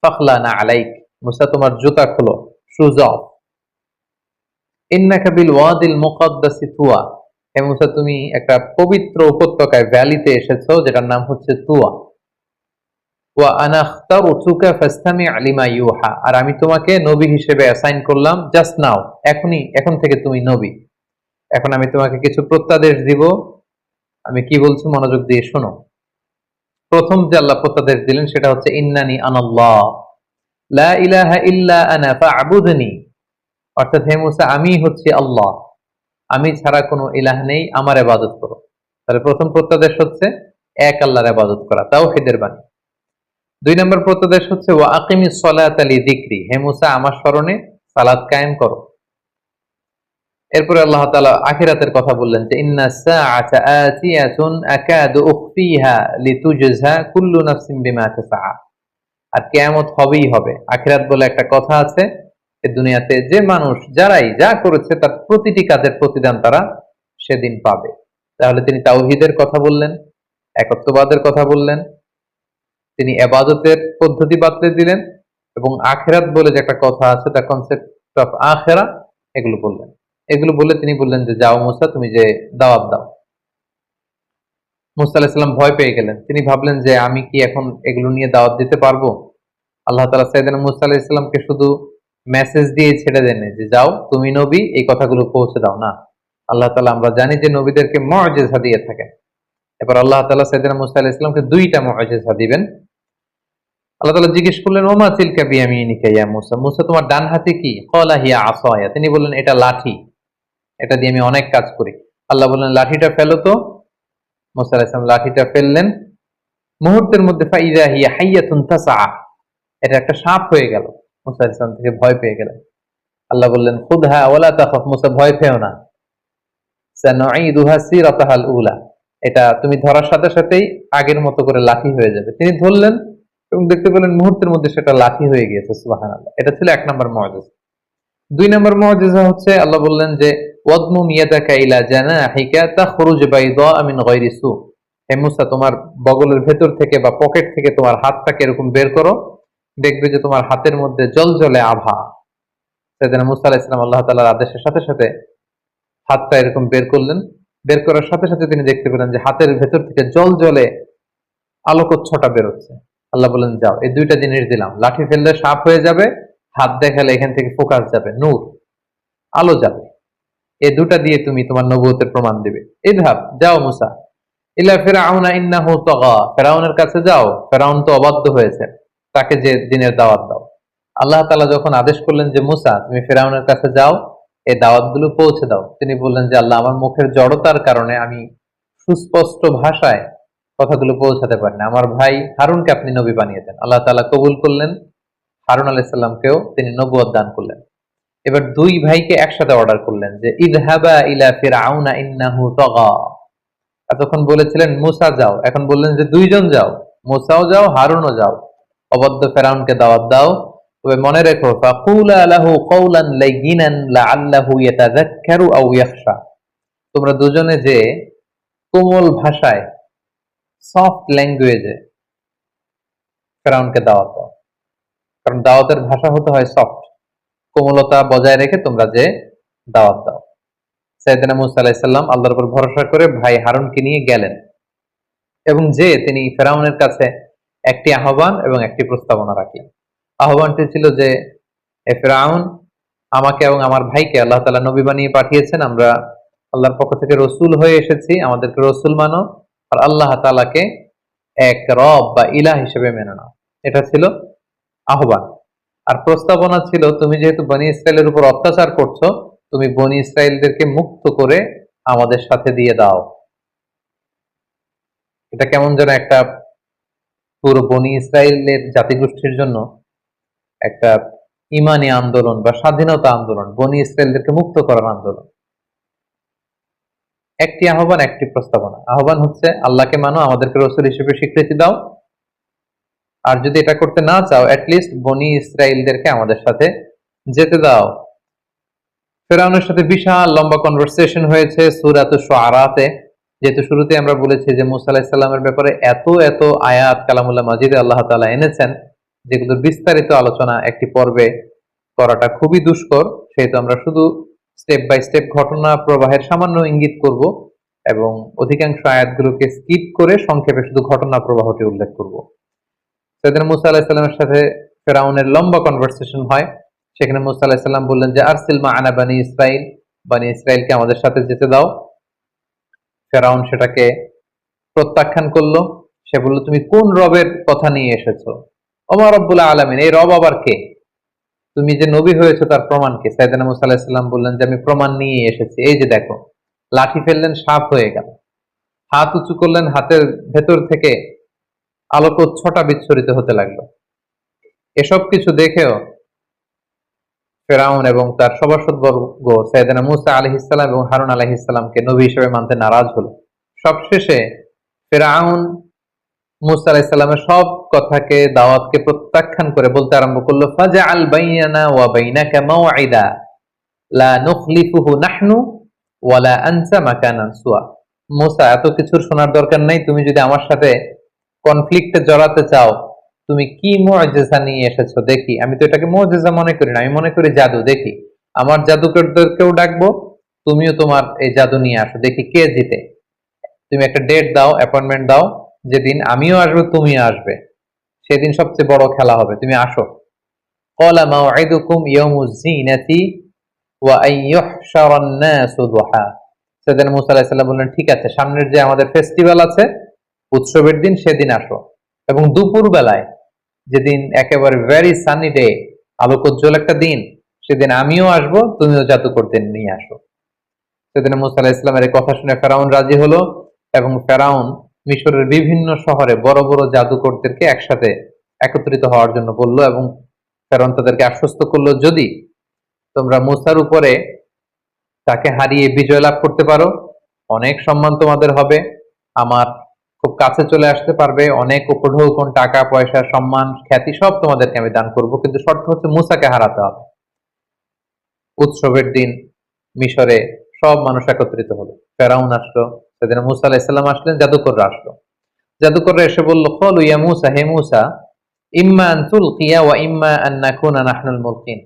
ফাখলানা আলাইক, মুসা তোমার জুতা খোলো, শুজ অফ, ইন্নাকা বিল ওয়াদিল মুকাদ্দাসি তুয়া, হে মুসা তুমি একটা পবিত্র উপত্যকায়, ভ্যালিতে এসেছো, যেটার নাম হচ্ছে তুয়া। ওয়া আনা আখতারতুকা ফাসতামি' লিমা ইউহা, আর আমি তোমাকে নবী হিসেবে অ্যাসাইন করলাম জাস্ট নাও, এখন থেকে তুমি নবী। এখন আমি তোমাকে কিছু প্রত্যাদেশ দিব, আমি কি বলছি মনোযোগ দিয়ে শোনো। প্রথম যে আল্লাহ প্রত্যাদেশ দিলেন সেটা হচ্ছে ইন্নানি আনাল্লাহ লা ইলাহা ইল্লা আনা ফা'বুদনি, অর্থাৎ হে মুসা আমি হচ্ছি আল্লাহ, আমি ছাড়া কোনো ইলাহ নেই, আমার ইবাদত করো। তাহলে প্রথম প্রত্যাদেশ হচ্ছে এক আল্লাহর ইবাদত করা, তাওহীদের বাণী। 2 নম্বর প্রত্যাদেশ হচ্ছে ওয়া আকিমিস সালাতা লিযিকরি, হে মুসা আমার স্মরণে সালাত কায়েম করো। এরপরে আল্লাহ তাআলা আখিরাতের কথা বললেন যে ইন্নাস সাআতা আতিয়াতুন আকাদু উখফিহা লিতুজজা কুল্লু নাফসিন বিমা তাসআ, আর কিয়ামত হবেই হবে। আখিরাত বলে একটা কথা আছে, এই দুনিয়াতে যে মানুষ যারাই যা করেছে তার প্রতিটি কাজের প্রতিদান তারা সেদিন পাবে। তাহলে তিনি তাওহীদের কথা বললেন, একত্ববাদের কথা বললেন, তিনি ইবাদতের পদ্ধতি বাতলে দিলেন, এবং আখিরাত বলে যে একটা কথা আছে, তার কনসেপ্ট অফ আখিরা, এগুলো বললেন। এগুলো বলে তিনি বললেন যে যাও মুসা, তুমি যে দাওয়াত দাও। মুসা আলাইহিস সালাম ভয় পেয়ে গেলেন, তিনি ভাবলেন যে আমি কি এখন এগুলো নিয়ে দাওয়াত দিতে পারবো? আল্লাহ তাআলা সাইয়েদনা মুসা আলাইহিস সালামকে শুধু মেসেজ দিয়ে ছেড়ে দেন যে যাও তুমি নবী, এই কথাগুলো পৌঁছে দাও না। আল্লাহ তাআলা আমরা জানি যে নবীদেরকে মুআজিজা দিয়ে থাকেন। এবার আল্লাহ তাআলা সাইয়েদনা মুসা আলাইহিস সালামকে 2টা মুআজিজা দিবেন। আল্লাহ তাআলা জিজ্ঞেস করলেন ওমা তিলকা বিয়ামিনিকা ইয়া মুসা, মুসা তোমার ডান হাতে কি? ক্বালা হিয়া আসায়া, তিনি বললেন এটা লাঠি, এটা দিয়ে আমি অনেক কাজ করি। আল্লাহ বললেন লাঠিটা ফেলো তো। মুসা আলাইহিস সালাম লাঠিটা ফেললেন, মুহূর্তের মধ্যে ফাইদা হিয়া হাইয়াতুন তাসআ, এটা একটা সাপ হয়ে গেল। মুসা আলাইহিস সালাম থেকে ভয় পেয়ে গেলেন। আল্লাহ বললেন খুদহা ওয়ালা তাখাফ, মুসা ভয় পেও না, সানুঈদুহা সিরাতাহাল উলা, এটা তুমি ধরার সাথে সাথেই আগের মতো করে লাঠি হয়ে যাবে। তিনি ধরলেন এবং দেখতে পেলেন মুহূর্তের মধ্যে সেটা লাঠি হয়ে গিয়েছে। সুবহানাল্লাহ। এটা ছিল 1 নম্বর মুআজিজা। 2 নম্বর মুআজিজা হচ্ছে আল্লাহ বললেন যে ওয়াদমুম ইয়াদাকা ইলা জানাহিকা তাখরুজ বাইদা মিন গায়রি সু, হে মুসা তোমার বগলের ভেতর থেকে বা পকেট থেকে তোমার হাতটাকে এরকম বের করো, দেখবে যে তোমার হাতের মধ্যে জলজলে আভা। সাইয়েদনা মুসা আলাইহিস সালাম আল্লাহ তাআলার আদেশের সাথে সাথে হাতটা এরকম বের করলেন। বের করার সাথে সাথে তিনি দেখতে পেলেন যে হাতের ভেতর থেকে জলজলে আলোকচ্ছটা বেরোচ্ছে। আল্লাহ বললেন যাও, এই 2টা জিনিস দিলাম, লাঠি ফেললে সাপ হয়ে যাবে, হাত দেখালে এখান থেকে ফোকাস যাবে, নূর, আলো যাবে। এই 2টা দিয়ে তুমি তোমার নবুয়তের প্রমাণ দিবে। ইযহাব, যাও মুসা, ইলা ফিরআউনা ইন্নাহু তাগা, ফিরআউনের কাছে যাও, ফিরআউন তো অবাধ্য হয়েছে, তাকে যে দিনের দাওয়াত দাও। আল্লাহ তাআলা যখন আদেশ করলেন যে মুসা তুমি ফিরআউনের কাছে যাও, এই দাওয়াতগুলো পৌঁছে দাও, তিনি বললেন যে আল্লাহ আমার মুখের জড়তার কারণে আমি সুস্পষ্ট ভাষায় কথাগুলো পৌঁছাতে পারি না, আমার ভাই হারুনকে আপনি নবী বানিয়ে দেন। আল্লাহ তাআলা কবুল করলেন, হারুন আলাইহিস সালামকেও তিনি নবুয়ত দান করলেন। এবার 2 ভাইকে একসাথে অর্ডার করলেন যে ইযহাবা ইলা ফিরআউনা ইন্নাহু তাগা। এতক্ষণ বলেছিলেন মুসা যাও, এখন বললেন যে 2 জন যাও, মুসাও যাও হারুনও যাও, অবাধ্য ফেরাউনকে দাওয়াত দাও। তবে মনে রেখো ফাকুলা লাহু কওলান লাইয়িনান লাআল্লাহু ইয়াতাযাক্কারু আও ইয়াখশা, তোমরা দুজনে যে কোমল ভাষায়, সফট ল্যাঙ্গুয়েজে ফেরাউনকে দাওয়াত দাও, কারণ দাওয়াতের ভাষা হতে হয় সফট, কোমলতা বজায় রেখে তোমরা যে দাওয়াত দাও। সাইয়েদনা মুসা আলাইহিস সালাম আল্লাহর উপর ভরসা করে ভাই হারুনকে নিয়ে গেলেন এবং যে তিনি ফেরাউনের কাছে একটি আহ্বান এবং একটি প্রস্তাবনা রাখলেন। আহ্বানটি ছিল যে এ ফেরাউন, আমাকে এবং আমার ভাইকে আল্লাহ তাআলা নবী বানিয়ে পাঠিয়েছেন, আমরা আল্লাহর পক্ষ থেকে রসুল হয়ে এসেছি, আমাদেরকে রসুল মানো আর আল্লাহ তাআলাকে এক রব বা ইলাহ হিসেবে মেনে নাও। এটা ছিল আহ্বান। আর প্রস্তাবনা ছিল তুমি যেহেতু বনি ইসরায়েলের উপর অত্যাচার করছো, তুমি বনি ইসরায়েলদেরকে মুক্ত করে আমাদের সাথে দিয়ে দাও। এটা কেমন যেন একটা পুরো বনি ইসরায়েলের জাতিগোষ্ঠীর জন্য একটা ইমানি আন্দোলন বা স্বাধীনতা আন্দোলন, বনি ইসরায়েলদেরকে মুক্ত করার আন্দোলন। একটি আহ্বান, একটি প্রস্তাবনা। আহ্বান হচ্ছে আল্লাহকে মানো, আমাদেরকে রসুল হিসেবে স্বীকৃতি দাও, আর যদি এটা করতে না চাও অ্যাটলিস্ট বনি ইসরায়েলদেরকে আমাদের সাথে যেতে দাও। ফেরাউনের সাথে বিশাল লম্বা কনভারসেশন হয়েছে সূরাতুশ শুআরাতে, যেহেতু শুরুতে আমরা বলেছি যে মুসা আলাইহিস সালামের ব্যাপারে এত এত আয়াত কালামুল্লাহ মাজিদে আল্লাহ তাআলা এনেছেন, যেগুলোর বিস্তারিত আলোচনা একটি পর্বে করাটা খুবই দুষ্কর, সেহেতু আমরা শুধু স্টেপ বাই স্টেপ ঘটনা প্রবাহের সামান্য ইঙ্গিত করব এবং অধিকাংশ আয়াতগুলোকে স্কিপ করে সংক্ষেপে শুধু ঘটনা প্রবাহটি উল্লেখ করব। সাইয়েদনা মুসা আলাইহিস সালামের সাথে ফেরাউনের লম্বা কনভারসেশন হয়। সেখানে মুসা আলাইহিস সালাম বললেন যে আরসিল মা'আনা বানি ইসরাইল, বানি ইসরাইলকে আমাদের সাথে যেতে দাও। ফেরাউন সেটাকে প্রত্যাখ্যান করলো। সে বলল তুমি কোন রবের কথা নিয়ে এসেছো? ওমা রব্বুল আলামিন, এই রব আবার কে? তুমি যে নবী হয়েছে তার প্রমাণ কি? সাইয়েদনা মুসা আলাইহিস সালাম বললেন যে আমি প্রমাণ নিয়ে এসেছি, এই যে দেখো। লাঠি ফেললেন, সাপ হয়ে গেল। হাত উঁচু করলেন, হাতের ভেতর থেকে আলোকচ্ছটা বিচ্ছুরিত হতে লাগলো। এসব কিছু দেখেও ফেরাউন এবং তার সভাসদবর্গ সাইয়েদনা মুসা আলাইহিস সালাম এবং হারুন আলাইহিস সালামকে নবী হিসেবে মানতে নারাজ হলো। সবশেষে ফেরাউন মুসা আলাইহিস সালামের সব কথাকে, দাওয়াতকে প্রত্যাখ্যান করে বলতে আরম্ভ করলো ফাজআল বাইনানা ওয়া বাইনাকা মাওঈদা লা নুখলিফুহু নাহনু ওয়ালা আনতা মাকানান সুয়া। মুসা, এত কিছুর শোনার দরকার নাই, তুমি যদি আমার সাথে কনফ্লিক্টে জড়াতে চাও, তুমি কি মুআজিজা নিয়ে এসেছো দেখি। আমি তো এটাকে মুআজিজা মনে করি না, আমি মনে করি জাদু। দেখি আমার জাদুকরদেরকেও ডাকবো, তুমিও তোমার এই জাদু নিয়ে আসো, দেখি কে জিতে। তুমি একটা ডেট দাও, অ্যাপয়েন্টমেন্ট দাও, যেদিন আমিও আসবো তুমিও আসবে, সেদিন সবচেয়ে বড় খেলা হবে, তুমি আসো। ক্বালা মাউঈদুকুম ইয়াউমুজ যিনাতি ওয়া আন ইউহশারান নাসু দুহা। সাইয়েদনা মুসা আলাইহিস সালাম বললেন ঠিক আছে, সামনের যে আমাদের ফেস্টিভ্যাল আছে, উৎসবের দিন, সেদিন আসো, এবং দুপুর বেলায়, যেদিন একেবারে ভেরি সানি ডে, আলোকোজ্জ্বল একটা দিন, সেদিন আমিও আসবো, তুমিও জাদুকরদের নিয়ে আসো। সেদিন মুসা আলাইহিস সালামের এই কথা শুনে ফেরাউন রাজি হলো এবং ফেরাউন মিশরের বিভিন্ন শহরে বড় বড় জাদুকরদেরকে একসাথে একত্রিত হওয়ার জন্য বলল, এবং ফেরাউন তাদেরকে আশ্বস্ত করলো, যদি তোমরা মুসার উপরে তাকে হারিয়ে বিজয় লাভ করতে পারো, অনেক সম্মান তোমাদের হবে, আমার খুব কাছে চলে আসতে পারবে, অনেক উপঢৌকন, টাকা পয়সা, সম্মান, খ্যাতি সব তোমাদেরকে আমি দান করব, কিন্তু শর্ত হচ্ছে মুসাকে হারাতে হবে। উৎসবের দিন মিশরে সব মানুষ একত্রিত হলো, ফেরাউন আসলো, সেদিন মুসা আলাইহিস সালাম আসলেন, জাদুকররা আসলো। জাদুকররা এসে বলল, ক্বালু ইয়া মূসা, হে মূসা, ইম্মা আন তুলকিয়া ওয়া ইম্মা আন নাকুনা নাহনুল মুলকিন।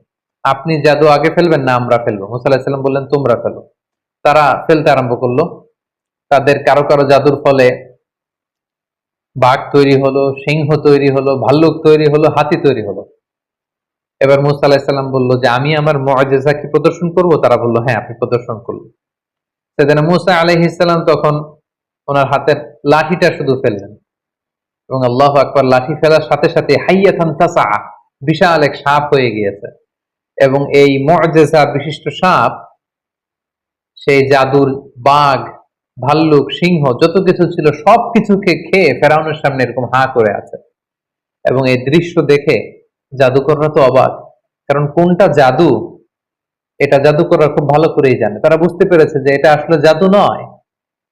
আপনি জাদু আগে ফেলবেন না আমরা ফেলবো? মূসা আলাইহিস সালাম বললেন, তোমরা ফেলো। তারা ফেলতে আরম্ভ করলো। তাদের কারো কারো জাদুর ফলে বাঘ তৈরি হলো, সিংহ তৈরি হলো, ভাল্লুক তৈরি হলো, হাতি তৈরি হলো। এবার মূসা আলাইহিস সালাম বলল যে, আমি আমার মুআজিজা কি প্রদর্শন করব? তারা বলল, হ্যাঁ, আপনি প্রদর্শন করুন। সেদিন মূসা আলাইহিস সালাম তখন ওনার হাতের লাঠিটা শুধু ফেললেন, এবং আল্লাহু আকবার, লাঠি ফেলার সাথে সাথে হাইয়াতান তাসা, বিশাল এক সাপ হয়ে গিয়েছে। এবং এই মুআজিজা বিশিষ্ট সাপ সেই জাদুর বাঘ, ভাল্লুক, সিংহ যত কিছু ছিল সবকিছুকে খেয়ে ফেরাউনের সামনে এরকম হা করে আছে। এবং এই দৃশ্য দেখে জাদুকররা তো অবাক, কারণ কোনটা জাদু এটা জাদুকররা খুব ভালো করেই জানে। তারা বুঝতে পেরেছে যে এটা আসলে জাদু নয়,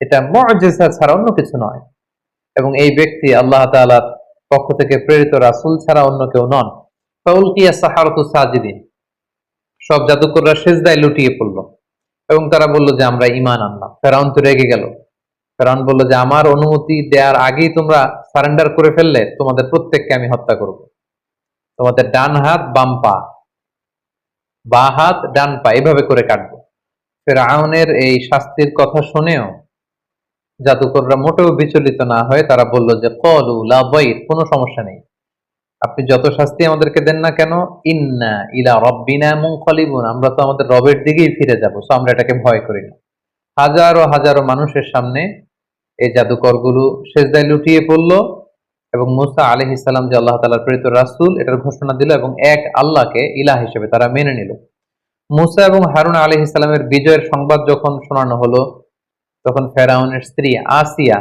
এটা মুআজিজা ছাড়া অন্য কিছু নয়, এবং এই ব্যক্তি আল্লাহ তাআলার পক্ষ থেকে প্রেরিত রাসূল ছাড়া অন্য কেউ নন। ফাউলকিয়া সাহারাতু সাজিদিন, সব জাদুকররা সিজদায় লুটিয়ে পড়ল, এবং তারা বলল যে আমরা ঈমান আনলাম। ফেরাউন তো রেগে গেল। ফেরাউন বলল যে, আমার অনুমতি দেওয়ার আগেই তোমরা সারেন্ডার করে ফেললে, তোমাদের প্রত্যেককে আমি হত্যা করব। তোমাদের ডান হাত বাম পা, বা হাত ডান পা, এভাবে করে কাটবো। ফেরাউনের এই শাস্তির কথা শুনেও জাদুকররা মোটেও বিচলিত না হয়ে তারা বলল যে, ক্বালু লা দাইর, কোনো সমস্যা নেই, আপনি যত শাস্তি আমাদেরকে দেন না কেন, ইন্না ইলা রাব্বিনা মুনকালিবুন, আমরা তো আমাদের রবের দিকেই ফিরে যাব, সো আমরা এটাকে ভয় করি না। হাজারো হাজারো মানুষের সামনে এই জাদুকরগুলো সেজদায় লুটিয়ে পড়ল, এবং মুসা আলাইহিস সালাম যে আল্লাহ তাআলার প্রেরিত রাসূল এটার ঘোষণা দিল, এবং এক আল্লাহকে ইলাহ হিসেবে তারা মেনে নিল। মুসা এবং হারুন আলাইহিস সালামের বিজয়ের সংবাদ যখন শোনানো হলো, তখন ফেরাউনের স্ত্রী আসিয়া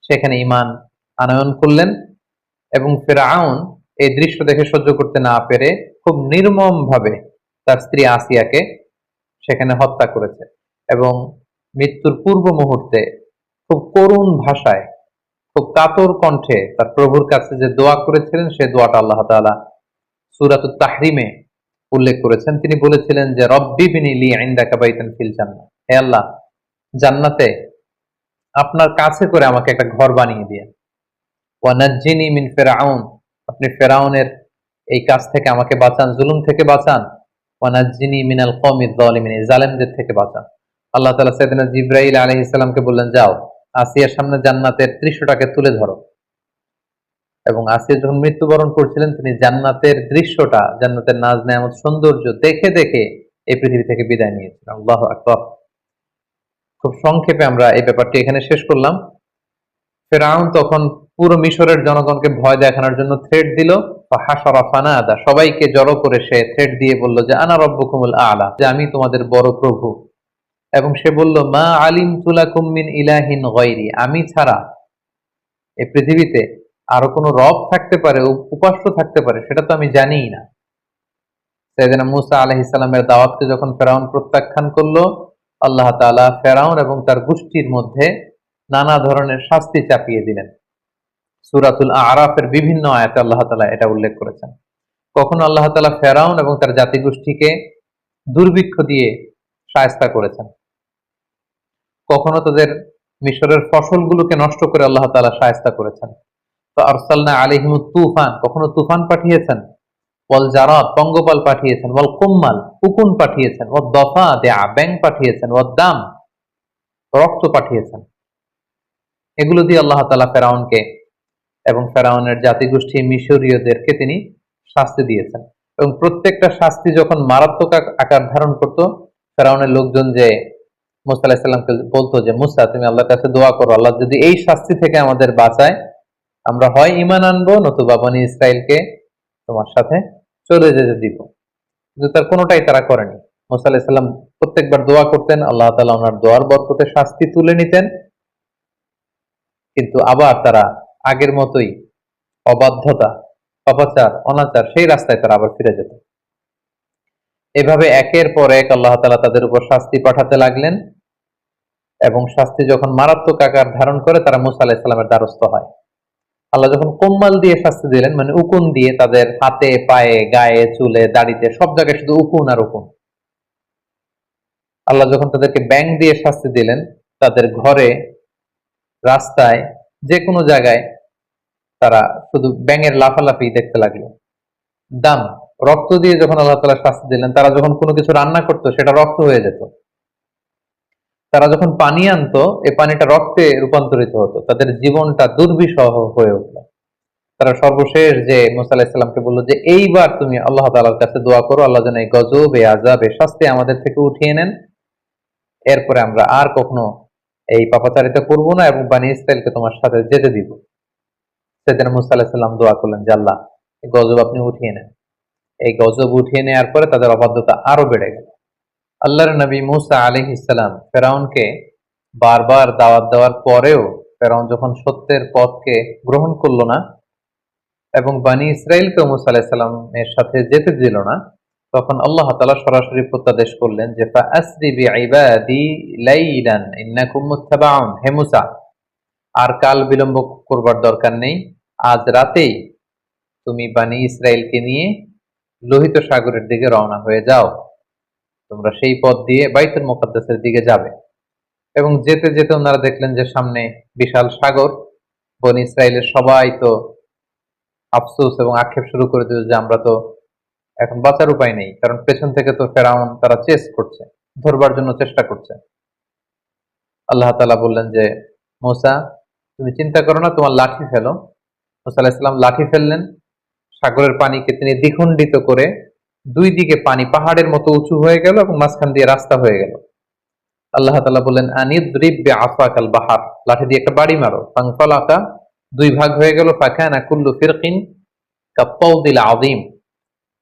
সেখানে ঈমান আনয়ন করলেন, এবং ফেরাউন এই দৃশ্য দেখে সহ্য করতে না পেরে খুব নির্মম ভাবে তার স্ত্রী আসিয়াকে সেখানে হত্যা করেছে। এবং মৃত্যুর পূর্ব মুহূর্তে খুব করুণ ভাষায়, খুব কাতর কণ্ঠে তার প্রভুর কাছে যে দোয়া করেছিলেন, সে দোয়াটা আল্লাহ তাআলা সূরাতুত তাহরিমে উল্লেখ করেছেন। তিনি বলেছিলেন যে, রব্বি বিনি লি ইনদাকা বাইতান ফিল জান্নাহ, হে আল্লাহ, জান্নাতে আপনার কাছে করে আমাকে একটা ঘর বানিয়ে দিয়ে, ওয়া নাজ্জিনি মিন ফিরআউন, আপনি ফেরাউনের এই কাজ থেকে আমাকে বাঁচান, জুলুম থেকে বাঁচান, ওয়া নাজ্জিনি মিনাল কওমিজ জালিমিন, জালেমদের থেকে বাঁচান। আল্লাহ তাআলা সাইয়েদনা জিবরাইল আলাইহিস সালামকে বললেন, যাও আসিয়ার সামনে জান্নাতের দৃশ্যটাকে তুলে ধরো। এবং আসিয়া যখন মৃত্যুবরণ করছিলেন, তিনি জান্নাতের দৃশ্যটা, জান্নাতের নাজ নেয়ামত, সৌন্দর্য দেখে দেখে এই পৃথিবী থেকে বিদায় নিয়েছিলেন। আল্লাহু আকবার। খুব সংক্ষেপে আমরা এই ব্যাপারটি এখানে শেষ করলাম। ফেরাউন তখন পুরো মিশরের জনগণকে ভয় দেখানোর জন্য থ্রেট দিল, ফাহাশারা ফানাদা, সবাইকে জড়ো করে সে থ্রেট দিয়ে বলল যে, আনা রব্বুকুমুল আ'লা, যে আমি তোমাদের বড় প্রভু। এবং সে বলল, মা আলিমতু লাকুম মিন ইলাহিন গায়রি, আমি ছাড়া এই পৃথিবীতে আরো কোনো রব থাকতে পারে, উপাস্য থাকতে পারে, সেটা তো আমি জানিই না। সাইয়েদনা মূসা আলাইহিস সালামের দাওয়াতকে যখন ফেরাউন প্রত্যাখ্যান করলো, আল্লাহ তাআলা ফেরাউন এবং তার গোষ্ঠীর মধ্যে নানা ধরনের শাস্তি চাপিয়ে দিলেন। সূরাতুল আরাফের বিভিন্ন আয়াতে আল্লাহ তাআলা এটা উল্লেখ করেছেন। কখনো আল্লাহ তাআলা ফেরাউন এবং তার জাতিগোষ্ঠীকে দুর্ভিক্ষ দিয়ে শায়েস্তা করেছেন, কখনো তাদের মিশরের ফসলগুলোকে নষ্ট করে আল্লাহ তাআলা শায়েস্তা করেছেন। তো আরসালনা আলাইহিমুত তুফান, কখনো তুফান পাঠিয়েছেন, ওয়াল জারাদ, পঙ্গপাল পাঠিয়েছেন, ওয়াল কুম্মাল, উকুন পাঠিয়েছেন, ওয়াদ দাফাদিআ, ব্যাঙ পাঠিয়েছেন, ওয়াদ দাম, রক্ত পাঠিয়েছেন। এগুলো দিয়ে আল্লাহ তাআলা ফেরাউনকে এবং ফেরাউনের জাতিগোষ্ঠী মিশরীয়দেরকে তিনি শাস্তি দিয়েছেন। এবং প্রত্যেকটা শাস্তি যখন মারাত্মক আকার ধারণ করত, ফেরাউনের লোকজন যে মূসা আলাইহিস সালামকে বলতো যে, মূসা তুমি আল্লাহর কাছে দোয়া করো, আল্লাহ যদি এই শাস্তি থেকে আমাদের বাঁচায়, আমরা হয় ঈমান আনবো, নতুবা বনী ইসরাইলকে তোমার সাথে চলে যেতে দিব। কিন্তু তার কোনোটাই তারা করেনি। মূসা আলাইহিস সালাম প্রত্যেকবার দোয়া করতেন, আল্লাহ তাআলা ওনার দোয়ার বরকতে শাস্তি তুলে নিতেন, কিন্তু আবার তারা আগের মতোই অবাধ্যতা, পাপাচার, অনাচার সেই রাস্তায় তারা আবার ফিরে যেত। এভাবে একের পর এক আল্লাহ তাআলা তাদের উপর শাস্তি পাঠাতে লাগলেন, এবং শাস্তি যখন মারাত্মক আকার ধারণ করে তারা মুসা আলাইহিস সালামের দ্বারস্থ হয়। আল্লাহ যখন কোম্মাল দিয়ে শাস্তি দিলেন, মানে উকুন দিয়ে তাদের হাতে, পায়ে, গায়ে, চুলে, দাড়িতে সব জায়গায় শুধু উকুন আর উকুন। আল্লাহ যখন তাদেরকে ব্যাঙ দিয়ে শাস্তি দিলেন, তাদের ঘরে, রাস্তায়, যে কোনো জায়গায় তারা শুধু ব্যাঙের লাফালাফি দেখতে লাগলো। দাম, রক্ত দিয়ে যখন আল্লাহ তাআলা শাস্তি দিলেন, তারা যখন কোনো কিছু রান্না করতো সেটা রক্ত হয়ে যেত। তারা যখন পানি আনতো, এই পানিটা রক্তে রূপান্তরিত হতো। তাদের জীবনটা দুর্বিষহ হয়ে উঠলো। তারা সর্বশেষ যে মুসা আলাইহিস সালামকে বললো যে এইবার তুমি আল্লাহ তাআলার কাছে দোয়া করো, আল্লাহ যেন এই গজব, এই আযাব, এই শাস্তি আমাদের থেকে উঠিয়ে নেন। এরপরে আমরা আর কখনো এই পাপাচারিতা করব না এবং বনী ইসরাইলকে তোমার সাথে যেতে দিব। সেদিন মুসা আলাইহিস সালাম দোয়া করলেন যে আল্লাহ, এই গজব আপনি উঠিয়ে নেন। এই গজব উঠিয়ে নেওয়ার পরে তাদের অবাধ্যতা আরো বেড়ে গেল। আল্লাহর নবী মুসা আলাইহিস সালাম ফেরাউনকে বারবার দাওয়াত দেওয়ার পরেও ফেরাউন যখন সত্যের পথকে গ্রহণ করলো না এবং বনী ইসরাইলকে মুসা আলাইহিস সালামের সাথে যেতে দিল না, তখন আল্লাহ তাআলা সরাসরি প্রত্যাদেশ করলেন যে ফাআসরি বিইবাদি লাইলান ইন্নাকুম মুত্তাবাউন, হে মুসা, আর কাল বিলম্ব করবার দরকার নেই, আজ রাতেই তুমি বনী ইসরাইলকে নিয়ে লোহিত সাগরের দিকে রওনা হয়ে যাও। তোমরা সেই পথ দিয়ে বাইতুল মুকাদ্দাসের দিকে যাবে। এবং যেতে যেতে ওনারা দেখলেন যে সামনে বিশাল সাগর। বনী ইসরাইলের সবাই তো আফসোস এবং আক্ষেপ শুরু করে দিল যে আমরা তো এখন বাঁচার উপায় নেই, কারণ পেছন থেকে তো ফেরাউন তারা চেস করছে, ধরবার জন্য চেষ্টা করছে। আল্লাহ তাআলা বললেন যে মুসা, তুমি চিন্তা করো না, তোমার লাঠি ফেলো। মুসা আলাইহিস সালাম লাঠি ফেললেন। সাগরের পানিকে তিনি দ্বিখণ্ডিত করে দুই দিকে পানি পাহাড়ের মতো উঁচু হয়ে গেল এবং মাঝখান দিয়ে রাস্তা হয়ে গেল। আল্লাহ তাআলা বললেন আনিদ্রিব বিআসাকাল বাহার, লাঠি দিয়ে একটা বাড়ি মারো। ফানফালাকা, দুই ভাগ হয়ে গেল। ফাকানা কুল্লু ফিরকিন কাত্তাউদিল আযীম,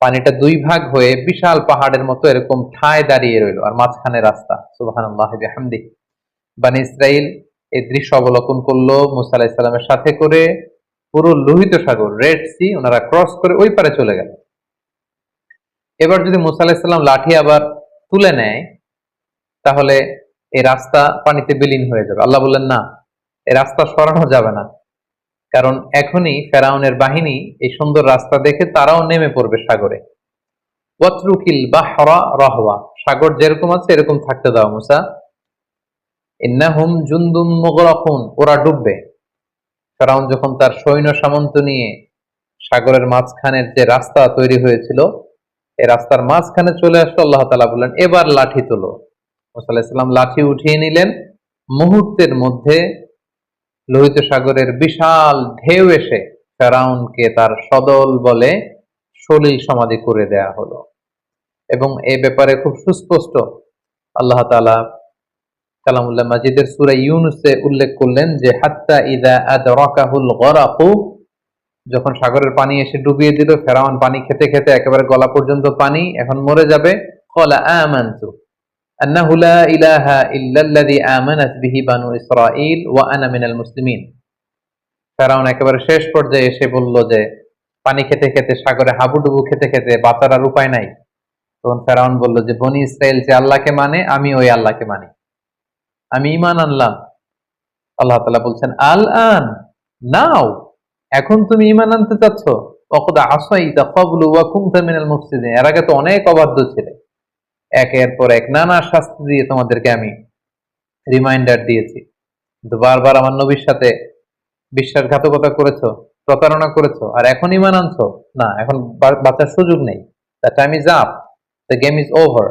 পানিটা দুই ভাগ হয়ে বিশাল পাহাড়ের মতো এরকম ঠায় দাঁড়িয়ে রইল, আর মাঝখানে রাস্তা। সুবহানাল্লাহি বিহামদিহি। বনী ইসরাইল এই দৃশ্য অবলোকন করলো মুসা আলাইহিস সালামের সাথে করে। পুরো লোহিত সাগর, রেড সি, ওনারা ক্রস করে ওই পারে চলে গেল। এবার যদি মুসা আলাইহিস সালাম লাঠি আবার তুলে নেয়, তাহলে এই রাস্তা পানিতে বিলীন হয়ে যাবে। আল্লাহ বললেন না, এই রাস্তা সরানো যাবে না, কারণ এখনই ফেরাউনের বাহিনী এই সুন্দর রাস্তা দেখে তারাও নেমে পড়বে সাগরে। ওয়াতরুকিল বাহরা রাহওয়া, সাগর যেরকম আছে এরকম থাকতে দাও মুসা। ইন্নাহুম জুনদুম মুগরাকুন, ওরা ডুববে। ফেরাউন যখন তার সৈন্য সামন্ত নিয়ে সাগরের মাঝখানের যে রাস্তা তৈরি হয়েছিল, এই রাস্তার মাঝখানে চলে আসলো, আল্লাহ তাআলা বললেন এবার লাঠি তোলো। মুসা আলাইহিস সালাম লাঠি উঠিয়ে নিলেন। মুহূর্তের মধ্যে লোহিত সাগরের বিশাল ঢেউ এসে ফেরাউনকে তার সদল বলে সলিল সমাধি করে দেয়া হলো। এবং এ ব্যাপারে খুব সুস্পষ্ট আল্লাহ তাআলা কালামুল্লাহ মাজিদের সূরা ইউনূসে উল্লেখ করলেন যে হাত্তা ইযা আদরাকাহুল গরাকু, যখন সাগরের পানি এসে ডুবিয়ে দিল, ফেরাউন পানি খেতে খেতে একেবারে গলা পর্যন্ত পানি, এখন মরে যাবে। ক্বালা আমানতু আন্নাহু লা ইলাহা ইল্লাল্লাযী আমানাত বিহি বানু ইসরাঈল ওয়া আনা মিনাল মুসলিমিন। ফেরাউন একেবারে শেষ পর্যায়ে এসে বলল যে পানি খেতে খেতে, সাগরে হাবুডুবু খেতে খেতে বাঁচার আর উপায় নাই। তখন ফেরাউন বলল যে বনী ইসরাইল যে আল্লাহকে মানে, আমি ওই আল্লাহকে মানি, আমি ঈমান আনলাম। আল্লাহ তাআলা বলছেন আল আন, নাও, এখন তুমি ঈমান আনতে চাচ্ছ। ওয়াকাদ আসাইতা ক্বাবলু ওয়া কুনতা মিনাল মুফসিদিন, এর আগে তো অনেক অবাধ্য ছিলে, একের পর এক নানা শাস্তি দিয়ে তোমাদেরকে আমি রিমাইন্ডার দিয়েছি, কিন্তু বারবার আমার নবীর সাথে বিশ্বাসঘাতকতা করেছো, প্রতারণা করেছো, আর এখন ঈমান আনছো না, এখন বাঁচার সুযোগ নেই। The time is up, the game is over.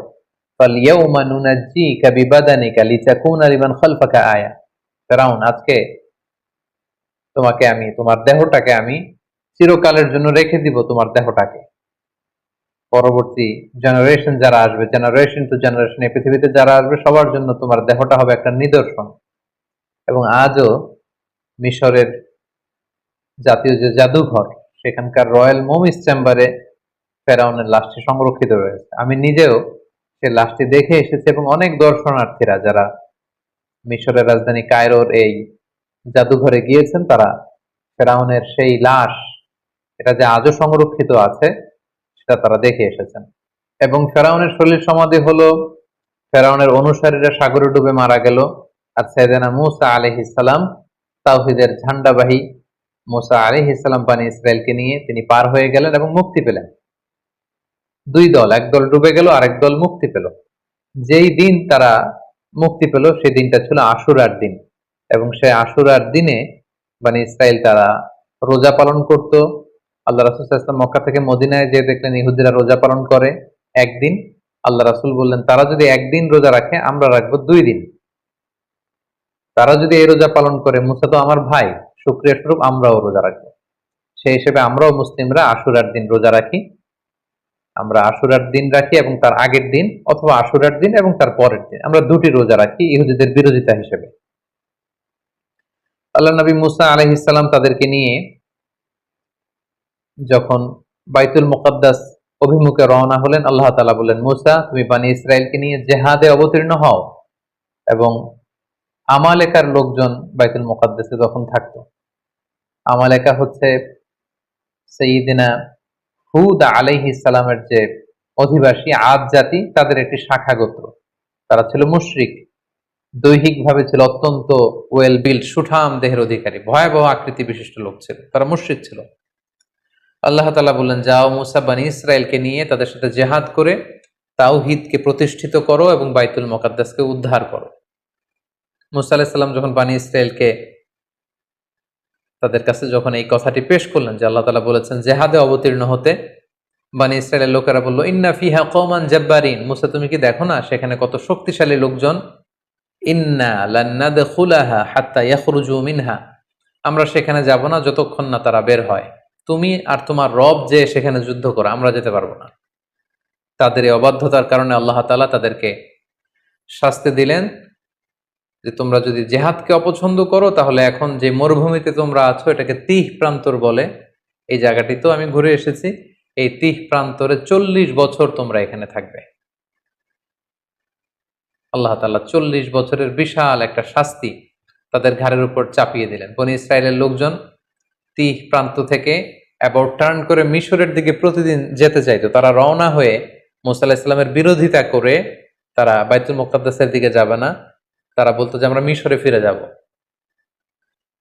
ফালইয়াউমা নুনাজ্জিকা বিবাদানিকা লিতাকুনা লিমান খালফাকা আয়া। ফেরাউন, আজকে তোমাকে আমি, তোমার দেহটাকে আমি চিরকালের জন্য রেখে দিব, তোমার দেহটাকে। পরবর্তী জেনারেশন যারা আসবে, জেনারেশন টু জেনারেশন এই পৃথিবীতে যারা আসবে, সবার জন্য তোমার দেহটা হবে একটা নিদর্শন। এবং আজও মিশরের জাতীয় যে জাদুঘর, সেখানকার রয়্যাল মমিস চেম্বারে ফেরাউনের লাশটি সংরক্ষিত রয়েছে। আমি নিজেও সেই লাশটি দেখে এসেছি এবং অনেক দর্শনার্থীরা যারা মিশরের রাজধানী কায়রোর এই জাদুঘরে গিয়েছেন তারা ফেরাউনের সেই লাশ, এটা যে আজও সংরক্ষিত আছে, সেটা তারা দেখে এসেছেন। এবং ফেরাউনের শরীর সমাধি হলো, ফেরাউনের অনুসারীরা সাগরে ডুবে মারা গেল, আর সাইয়েদনা মূসা আলাইহিস সালাম তাওহীদের ঝান্ডাবাহী মূসা আলাইহিস সালাম বনী ইসরায়েলকে নিয়ে তিনি পার হয়ে গেলেন এবং মুক্তি পেলেন। দুই দল, এক দল ডুবে গেল, আরেক দল মুক্তি পেল। যেই দিন তারা মুক্তি পেল সেই দিনটা ছিল আশুরার দিন, এবং সেই আশুরার দিনে বনী ইসরায়েল তারা রোজা পালন করত। আল্লাহ রাসূল সাল্লাল্লাহু আলাইহি ওয়াসাল্লাম মক্কা থেকে মদিনায় যেয়ে দেখলেন ইহুদিরা রোজা পালন করে একদিন। আল্লাহ রাসূল বললেন, তারা যদি একদিন রোজা রাখে আমরা রাখবো 2 দিন। তারা যদি এই রোজা পালন করে, মুসা তো আমার ভাই, শুকরিয়া স্বরূপ আমরাও রোজা রাখবো। সেই হিসেবে আমরাও মুসলিমরা আশুরার দিন রোজা রাখি। আমরা আশুরার দিন রাখি এবং তার আগের দিন, অথবা আশুরার দিন এবং তার পরের দিন, আমরা 2টি রোজা রাখি ইহুদিদের বিরোধিতা হিসেবে। আল্লাহ নবী মুসা আলাইহিস সালাম তাদেরকে নিয়ে যখন বাইতুল মুকাদ্দাস অভিমুখে রওনা হলেন, আল্লাহ তাআলা বললেন, মুসা তুমি বনী ইসরায়েলকে নিয়ে জেহাদে অবতীর্ণ হও। এবং আমালেকার লোকজন বাইতুল মুকাদ্দাসে তখন থাকতো। আমালেকা হচ্ছে সাইয়্যিদিনা হুদ আলাইহিস সালামের যে অধিবাসী আদ জাতি, তাদের একটি শাখা গোত্র। তারা ছিল মুশরিক, দৈহিকভাবে ছিল অত্যন্ত ওয়েল বিল্ড, সুঠাম দেহের অধিকারী, ভয়াবহ আকৃতি বিশিষ্ট লোক ছিল, তারা মুশরিক ছিল। আল্লাহ তাআলা বললেন, যাও মুসা বনী ইসরায়েলকে নিয়ে তাদের সাথে জেহাদ করে তাওহীদকে প্রতিষ্ঠিত করো এবং বাইতুল মুকাদ্দাসকে উদ্ধার করো। মুসা আলাইহিস সালাম যখন বনী ইসরায়েলকে তাদের কাছে যখন এই কথাটি পেশ করলেন যে আল্লাহ তাআলা বলেছেন জেহাদে অবতীর্ণ হতে, বনী ইসরায়েলের লোকেরা বলল, ইন্না ফিহা কওমান জাব্বারিন, মুসা তুমি কি দেখো না সেখানে কত শক্তিশালী লোকজন। ইন্না লান নাদখুলাহা হাত্তা ইয়াখরুজু মিনহা, আমরা সেখানে যাব না যতক্ষণ না তারা বের হয়। তুমি আর তোমার রব যে সেখানে যুদ্ধ করো, আমরা যেতে পারবো না। তাদের এই অবাধ্যতার কারণে আল্লাহ তাআলা তাদেরকে শাস্তি দিলেন যে তোমরা যদি জেহাদকে অপছন্দ করো তাহলে এখন যে মরুভূমিতে তোমরা আছো এটাকে তিহ প্রান্তর বলে। এই জায়গাটি তো আমি ঘুরে এসেছি, এই তিহ প্রান্তরে 40 বছর তোমরা এখানে থাকবে। আল্লাহ তাআলা 40 বছরের বিশাল একটা শাস্তি তাদের ঘাড়ের উপর চাপিয়ে দিলেন। বনী ইসরায়েলের লোকজন তিহ প্রান্ত থেকে অ্যাবাউট টার্ন করে মিশরের দিকে প্রতিদিন যেতে চাইতো। তারা রওনা হয়ে মুসা আলাইহিস সালামের বিরোধিতা করে তারা বাইতুল মুকাদ্দাসের দিকে যাবে না, তারা বলতো যে আমরা মিশরে ফিরে যাব।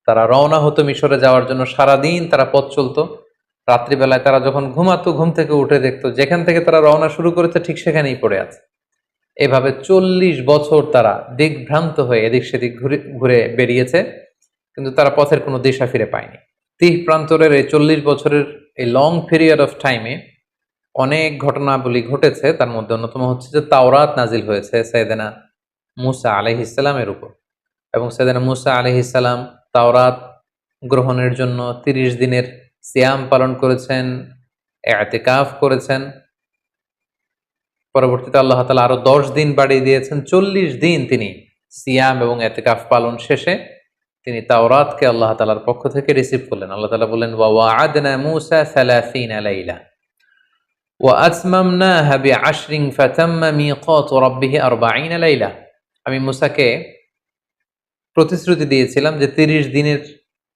তারা রওনা হতো মিশরে যাওয়ার জন্য, সারাদিন তারা পথ চলতো। রাত্রিবেলায় তারা যখন ঘুমাতো, ঘুম থেকে উঠে দেখতো যেখান থেকে তারা রওনা শুরু করেছে ঠিক সেখানেই পড়ে আছে। এভাবে 40 বছর তারা দিকভ্রান্ত হয়ে এদিক সেদিক ঘুরে বেরিয়েছে, কিন্তু তারা পথের কোনো দিশা ফিরে পায়নি। তিহ প্রান্তরের এই 40 বছরের এই লং পিরিয়ড অফ টাইমে অনেক ঘটনাবলী ঘটেছে। তার মধ্যে অন্যতম হচ্ছে যে তাওরাত নাজিল হয়েছে সাইয়েদনা মুসা আলাইহিস সালামের উপর, এবং সাইয়েদনা মুসা আলাইহিস সালাম তাওরাত গ্রহণের জন্য 30 দিনের সিয়াম পালন করেছেন, ইতিকাফ করেছেন। পরবর্তীতে আল্লাহ তাআলা আরো 10 দিন বাড়িয়ে দিয়েছেন। 40 দিন তিনি সিয়াম এবং ইতিকাফ পালন শেষে তিনি তাওরাতকে আল্লাহ তাআলার পক্ষ থেকে রিসিভ করলেন। আল্লাহ তাআলা বললেন, ওয়া ওয়া'আদনা মূসা 30 লাইলা ওয়া আতমামনাহা বি'আশরিন ফাতাম্মা মিকাতু রাব্বিহি 40 লাইলা। আমি মূসাকে প্রতিশ্রুতি দিয়েছিলাম যে 30 দিনের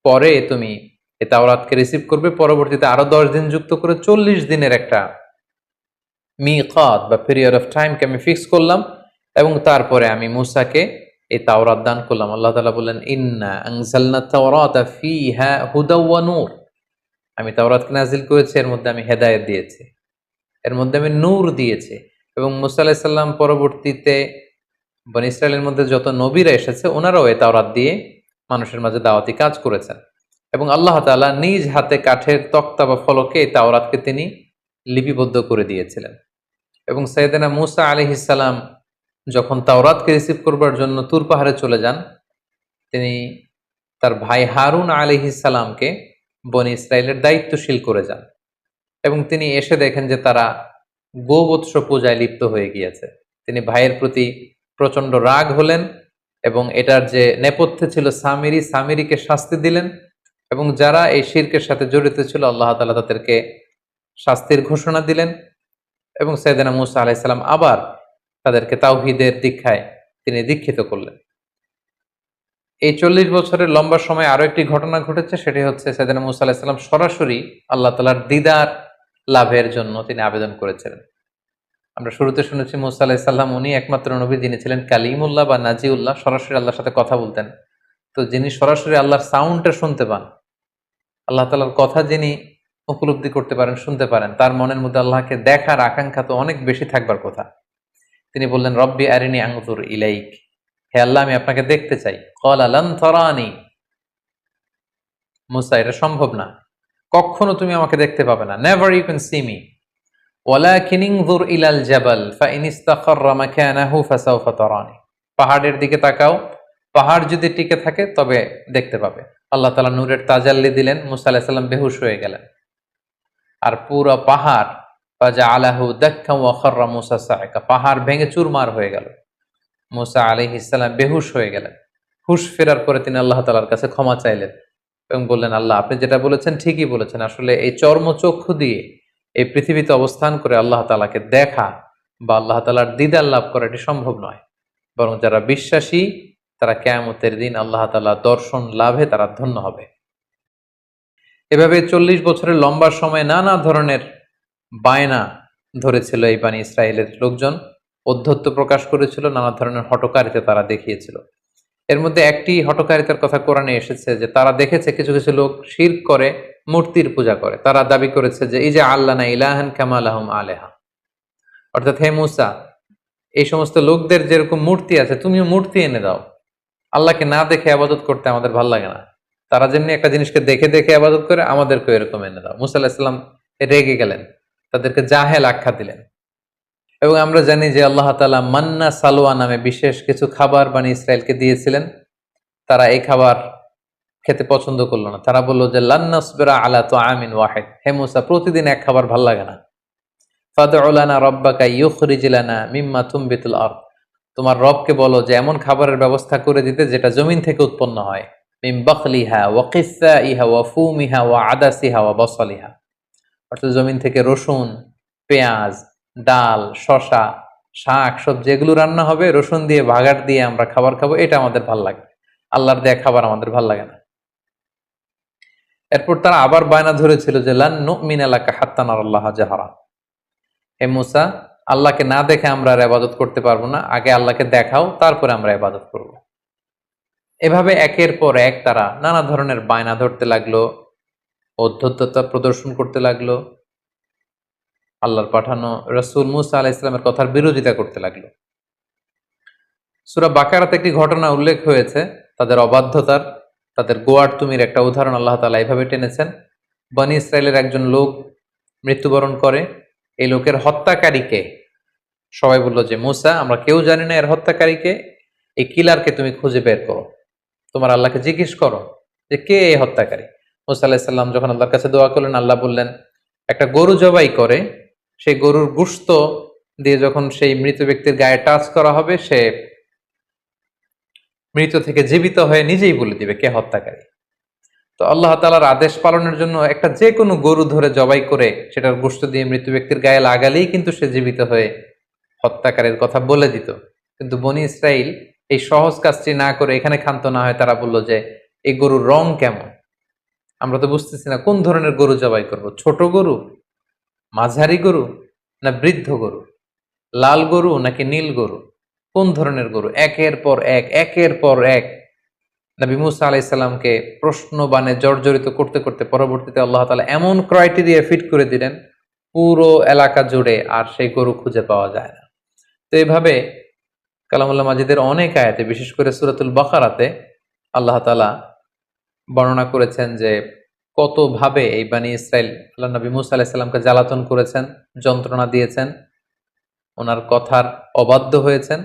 পরে তুমি এই তাওরাতকে রিসিভ করবে, পরবর্তীতে আরো 10 দিন যুক্ত করে 40 দিনের একটা মিকাত বা পিরিয়ড অফ টাইমকে আমি ফিক্স করলাম, এবং তারপরে আমি মূসাকে এই তাওরাত দান করলাম। আল্লাহ তাআলা বললেন, ইন্না আনজালনা তাওরাতা ফিহা হুদা ওয়া নূর, আমি তাওরাতকে নাজিল করেছি, এর মধ্যে আমি হেদায়েত দিয়েছি, এর মধ্যে আমি নূর দিয়েছি। এবং মূসা আলাইহিস সালাম পরবর্তীতে বনী ইসরায়েলের মধ্যে যত নবীরা এসেছে ওনারাও এই তাওরাত দিয়ে মানুষের মাঝে দাওয়াতি কাজ করেছেন। এবং আল্লাহ তাআলা নিজ হাতে কাঠের তক্তা বা ফলকে এই তাওরাতকে তিনি লিপিবদ্ধ করে দিয়েছিলেন। এবং সাইয়েদনা মূসা আলাইহিস সালাম যখন তাওরাতকে রিসিভ করবার জন্য তুর পাহাড়ে চলে যান, তিনি তার ভাই হারুন আলাইহিস সালামকে বনী ইসরায়েলের দায়িত্বশীল করে যান, এবং তিনি এসে দেখেন যে তারা গোবৎস পূজায় লিপ্ত হয়ে গিয়েছে। তিনি ভাইয়ের প্রতি প্রচন্ড রাগ হলেন, এবং এটার যে নেপথ্যে ছিল সামিরিকে শাস্তি দিলেন, এবং যারা এই শিরকের সাথে জড়িত ছিল আল্লাহ তাআলা তাদেরকে শাস্তির ঘোষণা দিলেন। এবং সাইয়েদনা মূসা আলাইহিস সালাম আবার তাদেরকে তাওহীদের দীক্ষায় তিনি দীক্ষিত করলেন। এই 40 বছরের লম্বা সময় আরো একটি ঘটনা ঘটেছে, সেটি হচ্ছে সাইয়েদনা মূসা আলাইহিস সালাম সরাসরি আল্লাহ তাআলার দিদার লাভের জন্য তিনি আবেদন করেছিলেন। আমরা শুরুতে শুনেছি মূসা আলাইহিস সালাম উনি একমাত্র নবী যিনি ছিলেন কালিমুল্লাহ বা নাজিউল্লাহ, সরাসরি আল্লাহর সাথে কথা বলতেন। তো যিনি সরাসরি আল্লাহর সাউন্ডটা শুনতে পান, আল্লাহ তাআলার কথা যিনি উপলব্ধি করতে পারেন, শুনতে পারেন, তার মনের মধ্যে আল্লাহকে দেখার আকাঙ্ক্ষা তো অনেক বেশি থাকবার কথা। তিনি বললেন, রব্বি আরিনি আনজুর ইলাইক, হে আল্লাহ আমি আপনাকে দেখতে চাই। ক্বালা লান তারানি, মূসা এটা সম্ভব না, কখনো তুমি আমাকে দেখতে পাবে না, never you can see me. ওয়ালাকিন ইনজুর ইলাল জাবাল ফাইন ইসতাকাররা মাকানাহু ফাসাউফা তারানি, পাহাড়ের দিকে তাকাও, পাহাড় যদি টিকে থাকে তবে দেখতে পাবে। আল্লাহ তাআলা নূরের তাজাল্লি দিলেন, মূসা আলাইহিস সালাম বেহুশ হয়ে গেলেন, আর পুরো পাহাড় ফাজআলাহু দাক্কা ওয়া খাররা মূসা সাইকা, পাহাড় ভেঙে চুরমার হয়ে গেল। মূসা আলাইহিস সালাম বেহুশ হয়ে গেলেন। হুশ ফেরার পরে তিনি আল্লাহ তাআলার কাছে ক্ষমা চাইলেন এবং বললেন, আল্লাহ আপনি যেটা বলেছেন ঠিকই বলেছেন, আসলে এই চর্মচক্ষু দিয়ে এই পৃথিবীতে অবস্থান করে আল্লাহ তাআলাকে দেখা বা আল্লাহ তাআলার দিদার লাভ করা এটি সম্ভব নয়, বরং যারা বিশ্বাসী তারা কিয়ামতের দিন আল্লাহ তাআলার দর্শন লাভে তারা ধন্য হবে। এভাবে 40 বছরের লম্বা সময় নানা ধরনের বায়না ধরেছিল এই বানি ইসরায়েলের লোকজন, অধ্যত্ব প্রকাশ করেছিল, নানা ধরনের হঠকারিতা তারা দেখিয়েছিল। এর মধ্যে একটি হঠকারিতার কথা কোরআনে এসেছে যে তারা দেখেছে কিছু কিছু লোক শিরক করে, মূর্তির পূজা করে। তারা দাবি করেছে যে ইজা আল্লানা ইলাহান কামা লাহুম আলেহা, অর্থাৎ হে মূসা এই সমস্ত লোকদের যেরকম মূর্তি আছে তুমিও মূর্তি এনে দাও, আল্লাহকে না দেখে আবাদত করতে আমাদের ভাল লাগে না। তারা যেমনি একটা জিনিসকে দেখে দেখে আবাদত করে, আমাদেরকে এরকম এনে দাও। মূসা আলাইহিস সালাম রেগে গেলেন, তাদেরকে জাহেল আখ্যা দিলেন। এবং আমরা জানি যে আল্লাহ তাআলা মান্না সালোয়া নামে বিশেষ কিছু খাবার বানি ইসরায়েলকে দিয়েছিলেন। তারা এই খাবার খেতে পছন্দ করলো না। তারা বলল যে লান নাসবিরা আলা তুআমিন ওয়াহিদ, হে মূসা প্রতিদিন এক খাবার ভাল লাগে না। ফাদউ লানা রাব্বাকা ইউখরিজ লানা মিম্মা তুমবিতুল আরদ, তোমার রবকে বলো যে এমন খাবারের ব্যবস্থা করে দিতে যেটা জমিন থেকে উৎপন্ন হয়। মিন বাকলিহা ওয়া কিসাইহা ওয়া ফুমিহা ওয়া আদাসিহা ওয়া বসলিহা, অর্থাৎ জমিন থেকে রসুন, পেঁয়াজ, ডাল, শসা, শাক সবজি এগুলো রান্না হবে, রসুন দিয়ে বাগার দিয়ে আমরা খাবার খাবো, এটা আমাদের ভাল লাগে। আল্লাহর দেয়া খাবার আমাদের ভাল লাগে না। এরপর তারা আবার বায়না ধরেছিল যে লান নুমিনা লাকা হাত্তা নারাল্লাহা জাহরা, হে মূসা আল্লাহকে না দেখে আমরা আর ইবাদত করতে পারবো না, আগে আল্লাহকে দেখাও তারপরে আমরা ইবাদত করব। এভাবে একের পর এক তারা নানা ধরনের বায়না ধরতে লাগলো, অধ্যত্ততা প্রদর্শন করতে লাগলো, আল্লাহর পাঠানো রাসূল মূসা আলাইহিস সালামের কথার বিরোধিতা করতে লাগলো। সূরা বাকারাতে একটি ঘটনা উল্লেখ হয়েছে তাদের অবাধ্যতার, তাদের গোয়ার্তুমির একটা উদাহরণ আল্লাহ তাআলা এইভাবে টেনেছেন। বনি ইসরায়েলের একজন লোক মৃত্যুবরণ করে, এই লোকের হত্যাকারীকে সবাই বলল যে মূসা আমরা কেউ জানি না এর হত্যাকারীকে, এই কিলারকে তুমি খুঁজে বের করো, তোমার আল্লাহকে জিজ্ঞেস করো যে কে এই হত্যাকারী। মূসা আলাইহিস সালাম যখন আল্লাহর কাছে দোয়া করলেন, আল্লাহ বললেন একটা গরু জবাই করে সেই গরুর গোশত দিয়ে যখন সেই মৃত ব্যক্তির গায়ে টাচ করা হবে, সে মৃত থেকে জীবিত হয়ে নিজেই বলে দিবে কে হত্যাকারী। তো আল্লাহ তাআলার আদেশ পালনের জন্য একটা যে কোনো গরু ধরে জবাই করে সেটার গোশত দিয়ে মৃত ব্যক্তির গায়ে লাগালেই কিন্তু সে জীবিত হয়ে হত্যাকারীর কথা বলে দিত। কিন্তু বনি ইসরাইল এই সহজ কাজটি না করে এখানে ক্ষান্ত না হয় তারা বলল যে এই গরুর রং কেমন, আমরা তো বুঝতেছি না কোন ধরনের গরু জবাই করব, ছোট গরু, মাঝারি গরু না বৃদ্ধ গরু, লাল গরু নাকি নীল গরু, কোন ধরনের গরু। একের পর এক নবী মূসা আলাইহিস সালামকে প্রশ্ন বানে জর্জরিত করতে করতে পরবর্তীতে আল্লাহ তাআলা এমন ক্রাইটেরিয়া ফিট করে দিলেন পুরো এলাকা জুড়ে আর সেই গরু খুঁজে পাওয়া যায় না। তো এইভাবে কালামুল্লাহ মাজিদের অনেক আয়াতে, বিশেষ করে সূরাতুল বাকারাতে আল্লাহ তাআলা বর্ণনা করেছেন যে কতভাবে এই বানি ইসরাইল আল্লাহ নবী মূসা আলাইহিস সালামকে জ্বালাতন করেছেন, যন্ত্রণা দিয়েছেন, ওনার কথার অবাধ্য হয়েছেন,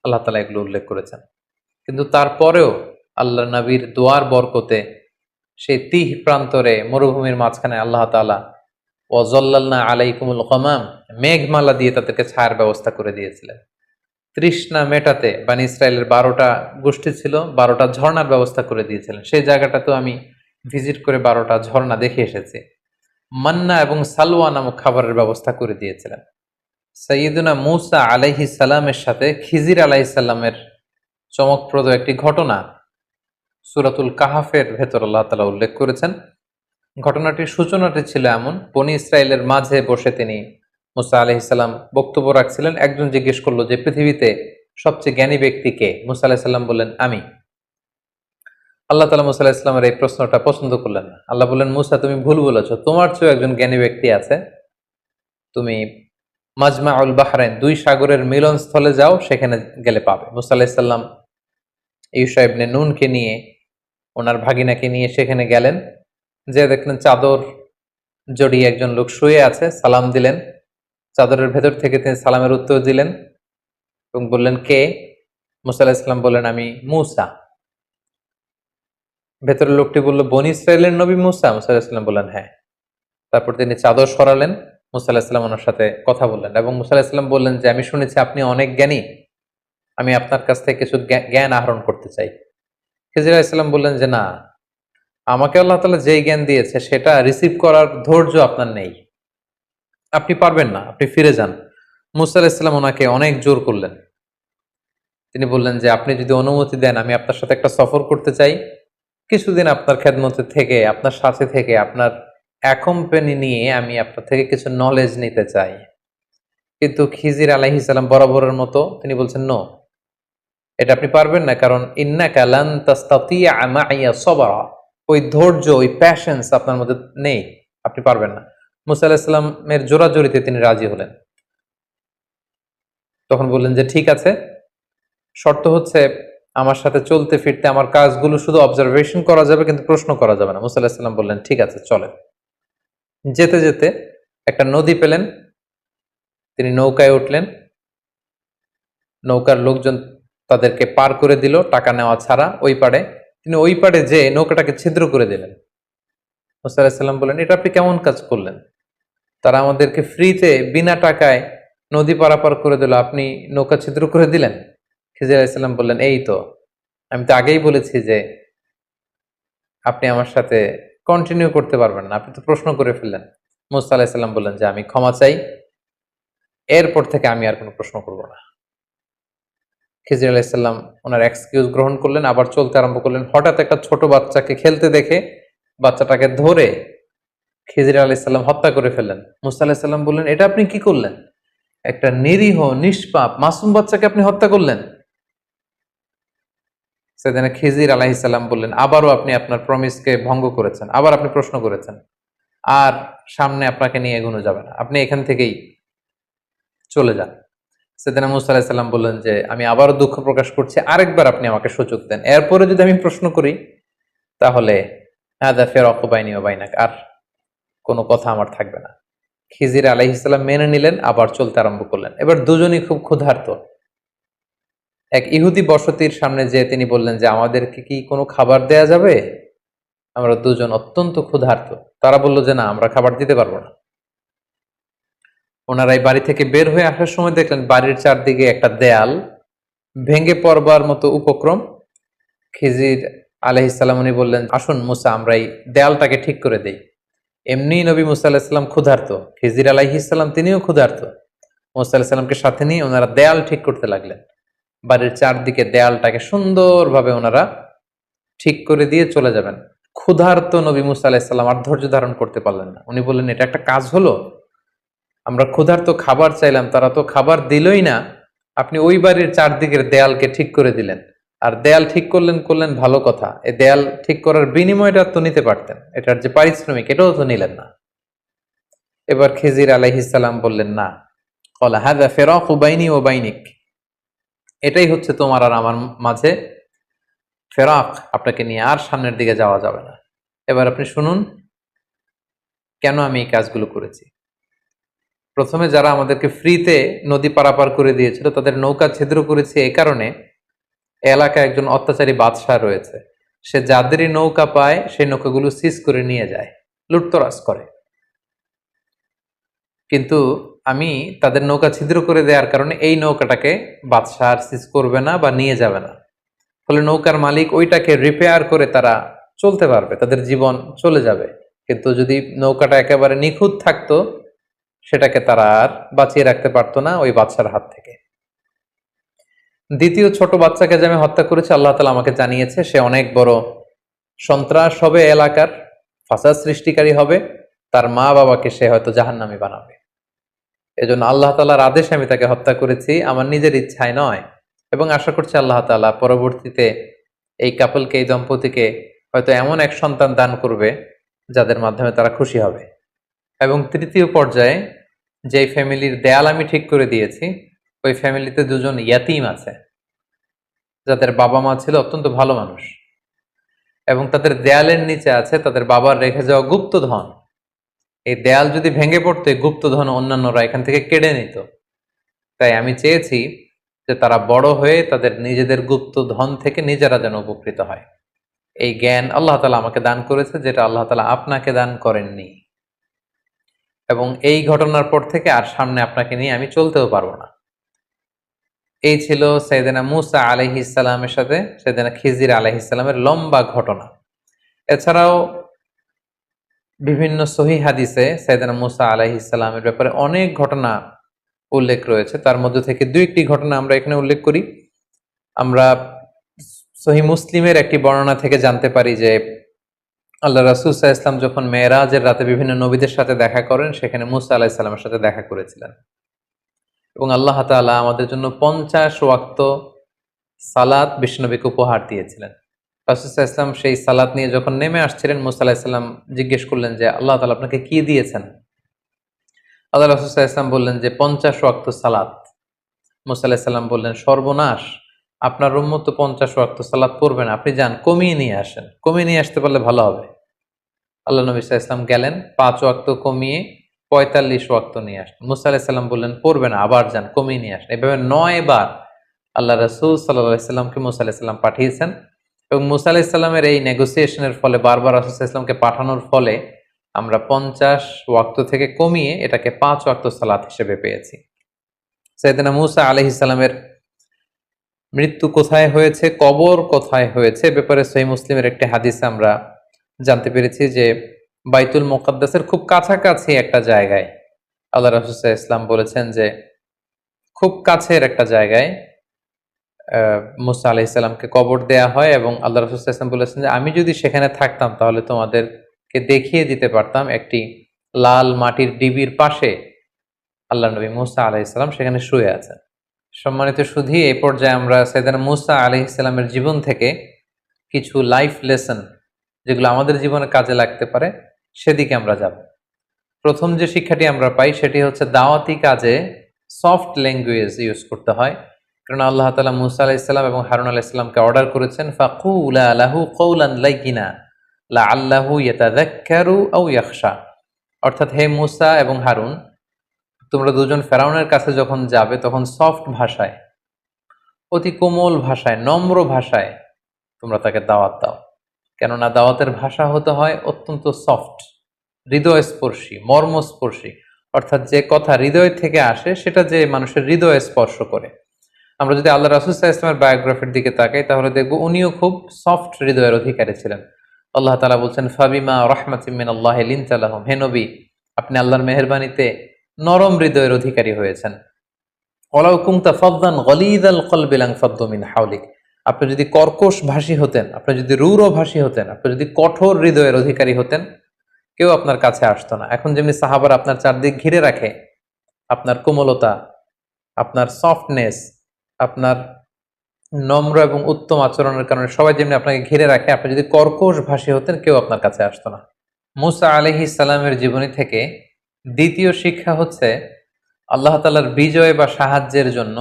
আল্লাহ তাআলা এগুলো উল্লেখ করেছেন। কিন্তু তারপরেও আল্লাহ নবীর দোয়ার বরকতে সেই তিহ প্রান্তরে মরুভূমির মাঝখানে আল্লাহ তাআলা ওয়াজাল্লালনা আলাইকুমুল গমাম, মেঘমালা দিয়ে তাদেরকে ছায়ার ব্যবস্থা করে দিয়েছিলেন। তৃষ্ণা মেটাতে বানি ইসরায়েলের 12টা গোষ্ঠী ছিল, 12টা ঝর্ণার ব্যবস্থা করে দিয়েছিলেন। সেই জায়গাটাতেও আমি ভিজিট করে 12টা ঝর্ণা দেখে এসেছি। মান্না এবং সালওয়া নামক খাবারের ব্যবস্থা করে দিয়েছিলেন। সাইয়্যিদুনা মূসা আলাইহিস সালামের সাথে খিজির আলাইহিস সালামের চমকপ্রদ একটি ঘটনা সূরাতুল কাহাফের ভেতর আল্লাহ তাআলা উল্লেখ করেছেন। ঘটনাটির সূচনাটি ছিল এমন, বনী ইসরায়েলের মাঝে বসে তিনি মুসা আলাইহিস সালাম বক্তব্য রাখছিলেন। একজন জিজ্ঞেস করলো যে পৃথিবীতে সবচেয়ে জ্ঞানী ব্যক্তি কে? মুসা আলাইহিস সালাম বললেন, আমি। আল্লাহ তাআলা মুসা আলাইহিস সালামের এই প্রশ্নটা পছন্দ করলেন না। আল্লাহ বললেন, মুসা তুমি ভুল বলেছো, তোমার চেয়েও একজন জ্ঞানী ব্যক্তি আছে। তুমি মাজমাউল বাহরাইন, দুই সাগরের মিলনস্থলে যাও, সেখানে গেলে পাবে। মুসা আলাইহিস সালাম ইউশা ইবনে নুনকে নিয়ে, ওনার ভাগিনাকে নিয়ে সেখানে গেলেন। যে দেখলেন চাদর জড়িয়ে একজন লোক শুয়ে আছে, সালাম দিলেন। চাদরের ভেতর থেকে তিনি সালামের উত্তর দিলেন এবং বললেন, কে? মুসা আলাইহিস সালাম বললেন, আমি মূসা। ভেতরের লোকটি বলল, বনী ইসরায়েলের নবী মূসা? মুসা আলাইহিস সালাম বললেন, হ্যাঁ। তারপর তিনি চাদর সরালেন, মুসা আলাইহিস সালাম ওনার সাথে কথা বললেন এবং মুসা আলাইহিস সালাম বললেন যে, আমি শুনেছি আপনি অনেক জ্ঞানী, আমি আপনার কাছ থেকে কিছু জ্ঞান আহরণ করতে চাই। খিজির আলাইহিস সালাম বললেন যে, না, আমাকে আল্লাহ তাআলা যেই জ্ঞান দিয়েছে সেটা রিসিভ করার ধৈর্য আপনার নেই, আপনি পারবেন না, আপনি ফিরে যান। মুসা আলাইহিস সালাম ওনাকে অনেক জোর করলেন। তিনি বললেন যে, আপনি যদি অনুমতি দেন, আমি আপনার সাথে একটা সফর করতে চাই, কিছুদিন আপনার খেদমতে থেকে, আপনার সাথে থেকে, আপনার অ্যাকম্পানি নিয়ে আমি আপনার থেকে কিছু নলেজ নিতে চাই। কিন্তু খিজির আলাইহিস সালাম বরাবরের মতো তিনি বলছেন, নো, এটা আপনি পারবেন না, কারণ ইন্নাকা লান তাস্তাতিয়া মাইয়া সবরা, ওই ধৈর্য, ওই প্যাশন্স আপনার মধ্যে নেই, আপনি পারবেন না। মুসা আলাইহিস সালামের জোরাজোরিতে তিনি রাজি হলেন। তখন বললেন যে, ঠিক আছে, শর্ত হচ্ছে আমার সাথে চলতে ফিরতে আমার কাজগুলো শুধু অবজারভেশন করা যাবে, কিন্তু প্রশ্ন করা যাবে না। মুসা আলাইহিস সালাম বললেন, ঠিক আছে, চলেন। যেতে যেতে একটা নদী পেলেন, তিনি নৌকায় উঠলেন। নৌকার লোকজন তাদেরকে পার করে দিল টাকা নেওয়া ছাড়া ওই পাড়ে। তিনি ওই পাড়ে যে নৌকাটাকে ছিদ্র করে দিলেন। মুসা আলাইহিস সালাম বললেন, এটা আপনি কেমন কাজ করলেন? তারা আমাদেরকে ফ্রিতে বিনা টাকায় নদী পারাপার করে দিল, আপনি নৌকা ছিদ্র করে দিলেন? খিজির আলাইহিস সালাম বললেন, এই তো, আমি তো আগেই বলেছি যে আপনি আমার সাথে কন্টিনিউ করতে পারবেন না, আপনি তো প্রশ্ন করে ফেললেন। মুসা আলাইহিস সালাম বললেন যে, আমি ক্ষমা চাই, এরপর থেকে আমি আর কোনো প্রশ্ন করব না। খিজির আলাইহিস সালাম ওনার এক্সকিউজ গ্রহণ করলেন, আবার চলতে আরম্ভ করলেন। হঠাৎ একটা ছোট বাচ্চাকে খেলতে দেখে বাচ্চাটাকে ধরে খিজির আলাইহিস সালাম হত্যা করে ফেললেন। মুসা আলাইহিস সালাম বললেন, এটা আপনি কি করলেন? একটা নিরীহ নিষ্পাপ মাসুম বাচ্চাকে আপনি হত্যা করলেন? সেদিন খিজির আলাইহিস সালাম বললেন, আবারও আপনি আপনার প্রমিসকে ভঙ্গ করেছেন, আবার আপনি প্রশ্ন করেছেন, আর সামনে আপনাকে নিয়ে এগোনো যাবে না, আপনি এখান থেকেই চলে যান। সেদিন মুসা আলাইহিস সালাম বললেন যে, আমি আবারও দুঃখ প্রকাশ করছি, আরেকবার আপনি আমাকে সুযোগ দেন, এরপরে যদি আমি প্রশ্ন করি তাহলে হাদা ফিরাকু বাইনি ওয়া বাইনাক, আর কোনো কথা আমার থাকবে না। খিজির আলাইহিস সালাম মেনে নিলেন, আবার চলতে আরম্ভ করলেন। এবার দুজনই খুব ক্ষুধার্ত। এক ইহুদি বসতির সামনে যেয়ে তিনি বললেন যে, আমাদেরকে কি কোনো খাবার দেয়া যাবে? আমরা দুজন অত্যন্ত ক্ষুধার্ত। তারা বলল যে, না, আমরা খাবার দিতে পারবো না। ওনারা এই বাড়ি থেকে বের হয়ে আসার সময় দেখলেন বাড়ির চারদিকে একটা দেয়াল ভেঙে পড়বার মতো উপক্রম। খিজির আলাইহিস সালাম উনি বললেন, আসুন মুসা, আমরা এই দেয়ালটাকে ঠিক করে দেই। এমনি নবী মুসা আলাইহিস সালাম ক্ষুধার্ত, খিজির আলাইহিস সালাম তিনিও ক্ষুধার্ত। মুসা আলাইহিস সালামকে সাথে নিয়ে ওনারা দেয়াল ঠিক করতে লাগলেন। বাড়ির চারদিকে দেয়ালটাকে সুন্দরভাবে ওনারা ঠিক করে দিয়ে চলে যাবেন। ক্ষুধার্ত নবী মুসা আলাইহিস সালাম আর ধৈর্য ধারণ করতে পারলেন না। উনি বললেন, এটা একটা কাজ হলো? আমরা ক্ষুধার্ত খাবার চাইলাম, তারা তো খাবার দিলই না, আপনি ওই বাড়ির চারদিকের দেয়ালকে ঠিক করে দিলেন। আর দেয়াল ঠিক করলেন ভালো কথা, এই দেয়াল ঠিক করার বিনিময়টা তো নিতে পারতেন, এটার যে পারিশ্রমিক এটাও তো নিলেন না। এবার খিজির আলাইহিস সালাম বললেন, না, ক্বালা হাযা ফিরাকু বাইনি ওয়া বাইনিক, এটাই হচ্ছে তোমার আর আমার মাঝে ফেরাক, আপনাকে নিয়ে আর সামনের দিকে যাওয়া যাবে না। এবার আপনি শুনুন কেন আমি এই কাজগুলো করেছি। প্রথমে যারা আমাদেরকে ফ্রিতে নদী পারাপার করে দিয়েছিল তাদের নৌকা ছিদ্র করেছে এই কারণে, এলাকায় একজন অত্যাচারী বাদশাহ রয়েছে, সে যাদেরই নৌকা পায় সেই নৌকাগুলো সিজ করে নিয়ে যায়, লুটতরাজ করে। কিন্তু আমি তাদের নৌকা ছিদ্র করে দেওয়ার কারণে এই নৌকাটাকে বাদশাহ আর সিজ করবে না বা নিয়ে যাবে না। ফলে নৌকার মালিক ওইটাকে রিপেয়ার করে তারা চলতে পারবে, তাদের জীবন চলে যাবে। কিন্তু যদি নৌকাটা একেবারে নিখুঁত থাকতো, সেটাকে তারা আর বাঁচিয়ে রাখতে পারতো না ওই বাদশার হাত থেকে। দ্বিতীয় ছোট বাচ্চাকে যে আমি হত্যা করেছি, আল্লাহ তাআলা আমাকে জানিয়েছে সে অনেক বড় সন্ত্রাস হবে, এলাকার ফাসাদ সৃষ্টিকারী হবে, তার মা বাবাকে সে হয়তো জাহান্নামী বানাবে। এজন্য আল্লাহ তাআলার আদেশে আমি তাকে হত্যা করেছি, আমার নিজের ইচ্ছায় নয়। এবং আশা করছি আল্লাহ তাআলা পরবর্তীতে এই কাপলকে, এই দম্পতিকে হয়তো এমন এক সন্তান দান করবে যাদের মাধ্যমে তারা খুশি হবে। এবং তৃতীয় পর্যায়ে যে ফ্যামিলির দেয়াল আমি ঠিক করে দিয়েছি, ওই ফ্যামিলিতে দুজন ইয়াতিম আছে যাদের বাবা মা ছিল অত্যন্ত ভালো মানুষ, এবং তাদের দেয়ালের নিচে আছে তাদের বাবার রেখে যাওয়া গুপ্তধন। এই দেয়াল যদি ভেঙে পড়তো, এই গুপ্তধন অন্যান্যরা এখান থেকে কেড়ে নিত। তাই আমি চেয়েছি যে তারা বড় হয়ে তাদের নিজেদের গুপ্তধন থেকে নিজেরা যেন উপকৃত হয়। এই জ্ঞান আল্লাহ তাআলা আমাকে দান করেছে, যেটা আল্লাহ তাআলা আপনাকে দান করেননি। এবং এই ঘটনার পর থেকে আর সামনে আপনাকে নিয়ে আমি চলতেও পারবো না। এই ছিল সাইয়েদনা মূসা আলাইহিস সালামের সাথে সাইয়েদনা খিজির আলাইহিস সালামের লম্বা ঘটনা। এছাড়াও বিভিন্ন সহিহ হাদিসে সাইয়েদনা মূসা আলাইহিস সালামের ব্যাপারে অনেক ঘটনা উল্লেখ রয়েছে। তার মধ্যে থেকে দুই একটি ঘটনা আমরা এখানে উল্লেখ করি। আমরা সহিহ মুসলিমের একটি বর্ণনা থেকে জানতে পারি যে আল্লাহ রাসূল সাল্লাল্লাহু আলাইহি ওয়াসাল্লাম যখন মেরাজের রাতে বিভিন্ন নবীদের সাথে দেখা করেন, সেখানে মূসা আলাইহিস সালামের সাথে দেখা করেছিলেন। এবং আল্লাহ তাআলা আমাদের জন্য 50 ওয়াক্ত সালাত বিশ্বনবীকে উপহার দিয়েছিলেন। রাসূল সাল্লাল্লাহু আলাইহি ওয়াসাল্লাম সেই সালাত নিয়ে যখন নেমে আসছিলেন, মূসা আলাইহিস সালাম জিজ্ঞেস করলেন যে আল্লাহ তাআলা আপনাকে কি দিয়েছেন? আল্লাহ রাসূল সাল্লাল্লাহু আলাইহি ওয়াসাল্লাম বললেন যে 50 ওয়াক্ত সালাত। মূসা আলাইহিস সালাম বললেন, সর্বনাশ, আপনার উম্মত তো 50 ওয়াক্ত সালাত পড়বে না, আপনি যান কমিয়ে নিয়ে আসেন, কমিয়ে নিয়ে আসতে পারলে ভালো হবে। আল্লাহ নবী সাল্লাল্লাহু আলাইহি ওয়াসাল্লাম গেলেন, 5 ওয়াক্ত কমিয়ে 45 ওয়াক্ত নিয়ে আসলেন। মূসা আলাইহিস সালাম বললেন, পড়বে না, আবার যান কমিয়ে নিয়ে আসেন। এভাবে 9 বার আল্লাহ রাসূল সাল্লাল্লাহু আলাইহি ওয়াসাল্লামকে মূসা আলাইহিস সালাম পাঠিয়েছেন। এবং মূসা আলাইহিস সালামের এই নেগোসিয়েশনের ফলে, বারবার রাসূল সাল্লাল্লাহু আলাইহি ওয়াসাল্লামকে পাঠানোর ফলে আমরা 50 ওয়াক্ত থেকে কমিয়ে এটাকে 5 ওয়াক্ত সালাত হিসেবে পেয়েছি। সাইয়েদনা মূসা আলাইহিস সালামের মৃত্যু কোথায় হয়েছে, কবর কোথায় হয়েছে, ব্যাপারে সহিহ মুসলিমের একটি হাদিসে আমরা জানতে পেরেছি যে বাইতুল মুকাদ্দাসের খুব কাছাকাছি একটা জায়গায় আল্লাহ রাসূল সাল্লাল্লাহু আলাইহি ওয়াসাল্লাম বলেছেন যে খুব কাছের একটা জায়গায় মূসা আলাইহিস সালামকে কবর দেয়া হয়। এবং আল্লাহ রাসূল সাল্লাল্লাহু আলাইহি ওয়াসাল্লাম বলেছেন যে আমি যদি সেখানে থাকতাম তাহলে তোমাদেরকে দেখিয়ে দিতে পারতাম একটি লাল মাটির ডিবির পাশে আল্লাহ নবী মূসা আলাইহিস সালাম সেখানে শুয়ে আছেন। সম্মানিত সুধী, এই পর্যায়ে আমরা সাইয়েদনা মূসা আলাইহিস সালামের জীবন থেকে কিছু লাইফ লেসন, যেগুলো আমাদের জীবনে কাজে লাগতে পারে, সেদিকে আমরা যাব। প্রথম যে শিক্ষাটি আমরা পাই সেটি হচ্ছে দাওয়াতি কাজে সফট ল্যাঙ্গুয়েজ ইউজ করতে হয়। কারণ আল্লাহ তাআলা মূসা আলাইহিস সালাম এবং হারুন আলাইহিস সালামকে অর্ডার করেছেন, ফাকুলা লাহু কওলান লাইয়িনা লাআল্লাহু ইয়াতাযাক্কারু আও ইয়াখশা। অর্থাৎ হে মূসা এবং হারুন, তোমরা দুজন ফেরাউনের কাছে যখন যাবে তখন সফট ভাষায়, অতি কোমল ভাষায়, নম্র ভাষায় তোমরা তাকে দাওয়াত দাও। কেননা দাওয়াতের ভাষা হতে হয় অত্যন্ত সফট, হৃদয়স্পর্শী, মর্মস্পর্শী। অর্থাৎ যে কথা হৃদয় থেকে আসে সেটা যে মানুষের হৃদয়ে স্পর্শ করে। আমরা যদি আল্লাহ রাসূল সাল্লাল্লাহু আলাইহি ওয়াসাল্লামের বায়োগ্রাফির দিকে তাকাই তাহলে দেখব উনিও খুব সফট হৃদয়ের অধিকারী ছিলেন। আল্লাহ তাআলা বলছেন, ফাবিমা রাহমাতিম মিনাল্লাহি লিনতা লাহুম, হে নবী, আপনি আল্লাহর মেহেরবানিতে নরম হৃদয়ের অধিকারী হয়েছেন। ওয়ালাউ কুনতা ফাদদান গলিযাল কলবি লানফাদ্দু মিন হাওলিক, আপনি যদি কর্কশ ভাষী হতেন, আপনি যদি রূঢ় ভাষী হতেন, আপনি যদি কঠোর হৃদয়ের অধিকারী হতেন, কেউ আপনার কাছে আসতো না। এখন যেমনি সাহাবারা আপনার চারদিক ঘিরে রাখে, আপনার কোমলতা, আপনার সফটনেস, আপনার নম্র এবং উত্তম আচরণের কারণে সবাই যেমনি আপনাকে ঘিরে রাখে, আপনি যদি কর্কশ ভাষী হতেন কেউ আপনার কাছে আসতো না। মূসা আলাইহিস সালামের জীবনী থেকে দ্বিতীয় শিক্ষা হচ্ছে আল্লাহ তাআলার বিজয় বা সাহায্যের জন্য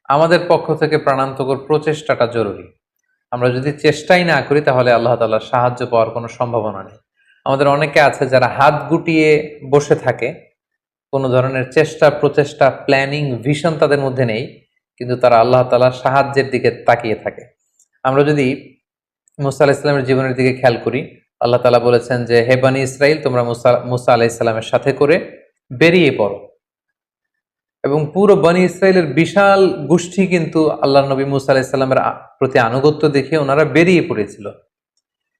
আমাদের পক্ষ থেকে প্রাণান্তকর প্রচেষ্টাটা জরুরি। আমরা যদি চেষ্টাই না করি তাহলে আল্লাহ তাআলার সাহায্য পাওয়ার কোনো সম্ভাবনা নেই। আমাদের অনেকে আছে যারা হাত গুটিয়ে বসে থাকে, কোনো ধরনের চেষ্টা, প্রচেষ্টা, প্ল্যানিং, ভিশন তাদের মধ্যে নেই, কিন্তু তারা আল্লাহ তাআলার সাহায্যের দিকে তাকিয়ে থাকে। আমরা যদি মূসা আলাইহিস সালামের জীবনের দিকে খেয়াল করি, আল্লাহ তাআলা বলেছেন যে হে বনী ইসরাইল, তোমরা মূসা আলাইহিস সালামের সাথে করে বেরিয়ে পড়ো। এবং পুরো বনী ইসরাইলের বিশাল গোষ্ঠী কিন্তু আল্লাহ নবী মূসা আলাইহিস সালামের প্রতি আনুগত্য দেখে ওনারা বেরিয়ে পড়েছিল।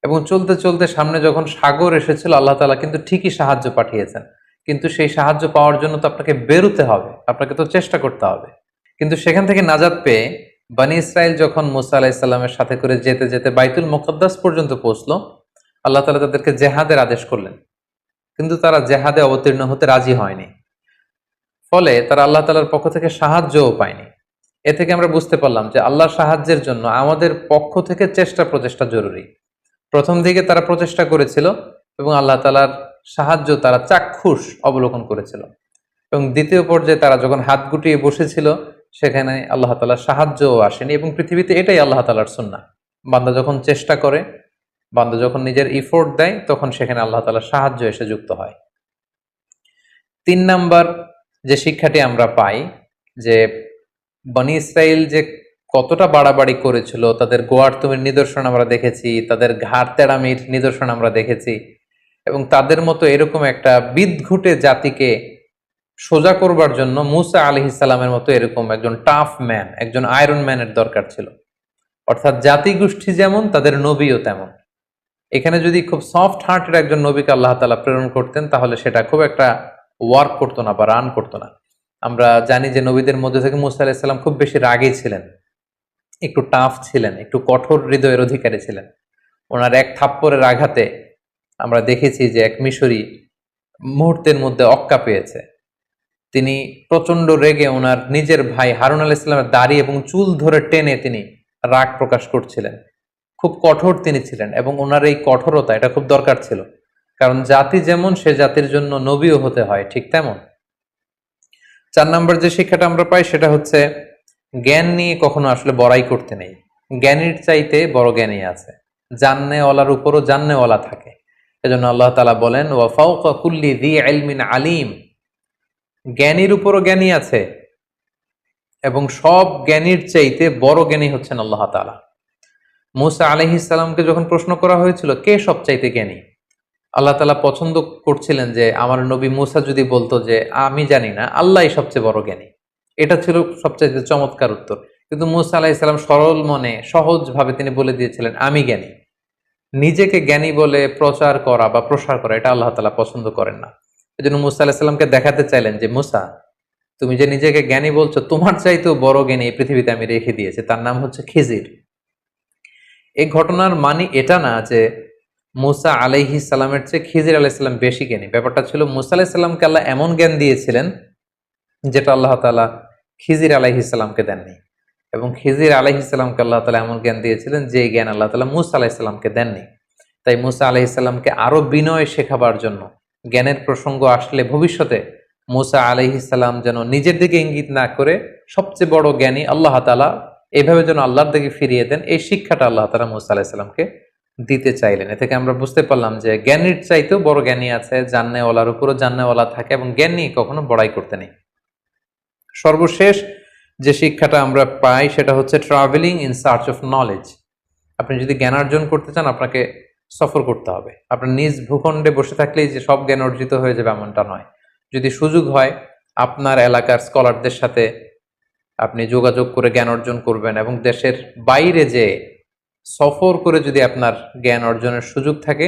এবং চলতে চলতে সামনে যখন সাগর এসেছিল, আল্লাহ তাআলা কিন্তু ঠিকই সাহায্য পাঠিয়েছেন। কিন্তু সেই সাহায্য পাওয়ার জন্য তো আপনাকে বেরোতে হবে, আপনাকে তো চেষ্টা করতে হবে। কিন্তু সেখান থেকে নাজাত পেয়ে বনী ইসরাইল যখন মুসা আলাইহিসসালামের সাথে করে যেতে যেতে বাইতুল মুকদ্দাস পর্যন্ত পৌঁছলো, আল্লাহ তাআলা তাদেরকে জেহাদের আদেশ করলেন, কিন্তু তারা জেহাদে অবতীর্ণ হতে রাজি হয়নি। ফলে তারা আল্লাহ তাআলার পক্ষ থেকে সাহায্যও পায়নি। এ থেকে আমরা বুঝতে পারলাম যে আল্লাহর সাহায্যের জন্য আমাদের পক্ষ থেকে প্রচেষ্টা জরুরি। প্রথম দিকে তারা প্রচেষ্টা করেছিল এবং আল্লাহ তাআলার সাহায্য তারা চাক্ষুষ অবলোকন করেছিল, এবং দ্বিতীয় পর্যায়ে তারা যখন হাত গুটিয়ে বসেছিল সেখানে আল্লাহ তাআলার সাহায্যও আসেনি। এবং পৃথিবীতে এটাই আল্লাহ তাআলার সুন্নাহ, বান্দা যখন চেষ্টা করে, বান্দা যখন নিজের ইফোর্ট দেয়, তখন সেখানে আল্লাহ তাআলার সাহায্য এসে যুক্ত হয়। 3 নাম্বার যে শিক্ষাটি আমরা পাই, যে বনী ইসরাইল যে কতটা বাড়াবাড়ি করেছিল, তাদের গোয়ার্তুমের নিদর্শন আমরা দেখেছি, তাদের ঘাড় তেড়ামির নিদর্শন আমরা দেখেছি, এবং তাদের মতো এরকম একটা বিদঘুটে জাতিকে সোজা করবার জন্য মুসা আলাইহিস সালামের মতো এরকম একজন টাফ ম্যান, একজন আয়রন ম্যানের দরকার ছিল। অর্থাৎ জাতিগোষ্ঠী যেমন, তাদের নবীও তেমন। এখানে যদি খুব সফট হার্টের একজন নবীকে আল্লাহ তাআলা প্রেরণ করতেন, তাহলে সেটা খুব একটা ওয়ার্ক করতো না বা রান করতো না। আমরা জানি যে নবীদের মধ্যে থেকে মুসা আলাইহিস সালাম খুব বেশি রাগী ছিলেন, একটু টাফ ছিলেন, একটু কঠোর হৃদয়ের অধিকারী ছিলেন। ওনার এক থাপ্পড়ের আঘাতে আমরা দেখেছি যে এক মিশরী মুহূর্তের মধ্যে অক্কা পেয়েছে। তিনি প্রচন্ড রেগে ওনার নিজের ভাই হারুন আলাইহিস সালামের দাড়ি এবং চুল ধরে টেনে তিনি রাগ প্রকাশ করছিলেন। খুব কঠোর তিনি ছিলেন, এবং ওনার এই কঠোরতা এটা খুব দরকার ছিল, কারণ জাতি যেমন সে জাতির জন্য নবীও হতে হয় ঠিক তেমন। 4 নম্বর যে শিক্ষাটা আমরা পাই সেটা হচ্ছে জ্ঞান নিয়ে কখনো আসলে বড়াই করতে নেই। জ্ঞানীর চাইতে বড় জ্ঞানী আছে, জান্নেওয়ালার উপরও জান্নেওয়ালা থাকে। এজন্য আল্লাহ তাআলা বলেন, ওয়া ফাওকা কুল্লি যী ইলমিন আলিম, জ্ঞানীর উপরও জ্ঞানী আছে, এবং সব জ্ঞানীর চাইতে বড় জ্ঞানী হচ্ছেন আল্লাহ তাআলা। মুসা আলাইহিস সালামকে যখন প্রশ্ন করা হয়েছিল কে সবচাইতে জ্ঞানী, আল্লাহ তাআলা পছন্দ করছিলেন যে আমার নবী মুসা যদি বলতো যে আমি জানি না, আল্লাহই সবচেয়ে বড় জ্ঞানী। এটা ছিল সবচাইতে চমৎকার উত্তর। কিন্তু মুসা আলাইহিস সালাম সরল মনে সহজভাবে তিনি বলে দিয়েছিলেন আমি জ্ঞানী। নিজেকে জ্ঞানী বলে প্রচার করা বা প্রসার করা, এটা আল্লাহ তাআলা পছন্দ করেন না। এজন্য মুসা আলাইহিস সালামকে দেখাতে চাইলেন যে মুসা, তুমি যে নিজেকে জ্ঞানী বলছো, তোমার চাইতেও বড় জ্ঞানী এই পৃথিবীতে আমি রেখে দিয়েছি, তার নাম হচ্ছে খিজির। এই ঘটনার মানে এটা না যে মুসা আলাইহিস সালামের চেয়ে খিজির আলাইহিস সালাম বেশি জ্ঞানী। ব্যাপারটা ছিল মুসা আলাইহিস সালামকে আল্লাহ এমন জ্ঞান দিয়েছিলেন যেটা আল্লাহ তাআলা খিজির আলাইহিস সালামকে দেননি, এবং খিজির আলাইহিস সালামকে আল্লাহ তাআলা এমন জ্ঞান দিয়েছিলেন যে জ্ঞান আল্লাহ তাআলা মুসা আলাইহিস সালামকে দেননি। তাই মুসা আলাইহিস সালামকে আরো বিনয় শেখাবার জন্য, জ্ঞানের প্রসঙ্গ আসলে ভবিষ্যতে মুসা আলাইহিস সালাম যেন নিজের দিকে ইঙ্গিত না করে সবচেয়ে বড় জ্ঞানী আল্লাহ তাআলা এভাবে যেন আল্লাহর দিকে ফিরিয়ে দেন, এই শিক্ষাটা আল্লাহ তাআলা মুসা আলাইহিস সালামকে দিতে চাইলেন। এ থেকে আমরা বুঝতে পারলাম যে জ্ঞানীর চাইতেও বড় জ্ঞানী আছে, জান্নেওয়ালার উপরও জান্নেওয়ালা থাকে, এবং জ্ঞান নিয়ে কখনো বড়াই করতে নেই। সর্বশেষ যে শিক্ষাটা আমরা পাই সেটা হচ্ছে travelling in search of knowledge. আপনি যদি জ্ঞান অর্জন করতে চান, আপনাকে সফর করতে হবে। আপনার নিজ ভূখণ্ডে বসে থাকলেই যে সব জ্ঞান অর্জিত হয়ে যাবে এমনটা নয়। যদি সুযোগ হয়, আপনার এলাকার স্কলারদের সাথে আপনি যোগাযোগ করে জ্ঞান অর্জন করবেন, এবং দেশের বাইরে যে সফর করে যদি আপনার জ্ঞান অর্জনের সুযোগ থাকে,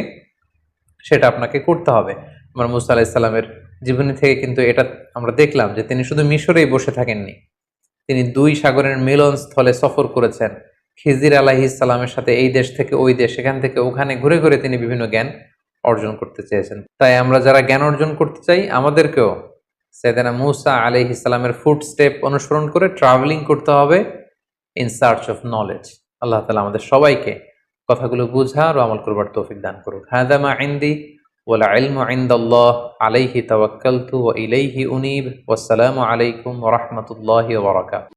সেটা আপনাকে করতে হবে। আমার মুসা আলাইহিস সালামের জীবনী থেকে কিন্তু এটা আমরা দেখলাম যে তিনি শুধু মিশরেই বসে থাকেননি, তিনি 2 সাগরের মিলন স্থলে সফর করেছেন। খিজির আলাইহিস সালামের সাথে এই দেশ থেকে ওই দেশ, সেখান থেকে ওখানে ঘুরে ঘুরে তিনি বিভিন্ন জ্ঞান অর্জন করতে চেয়েছেন। তাই আমরা যারা জ্ঞান অর্জন করতে চাই, আমাদেরকেও সাইয়েদনা মুসা আলাইহিস সালামের ফুট স্টেপ অনুসরণ করে ট্রাভেলিং করতে হবে ইন সার্চ অফ নলেজ। আল্লাহ তাআলা আমাদের সবাইকে কথাগুলো বুঝার ও আমল করবার তৌফিক দান করুক। হাযা মা ইনদি ওয়াল ইলমু ইনদাল্লাহ আলাইহি তাওয়াক্কালতু ওয়া ইলাইহি উনীব। ওয়াসসালামু আলাইকুম ওয়া রাহমাতুল্লাহি ওয়া বারাকাতুহু।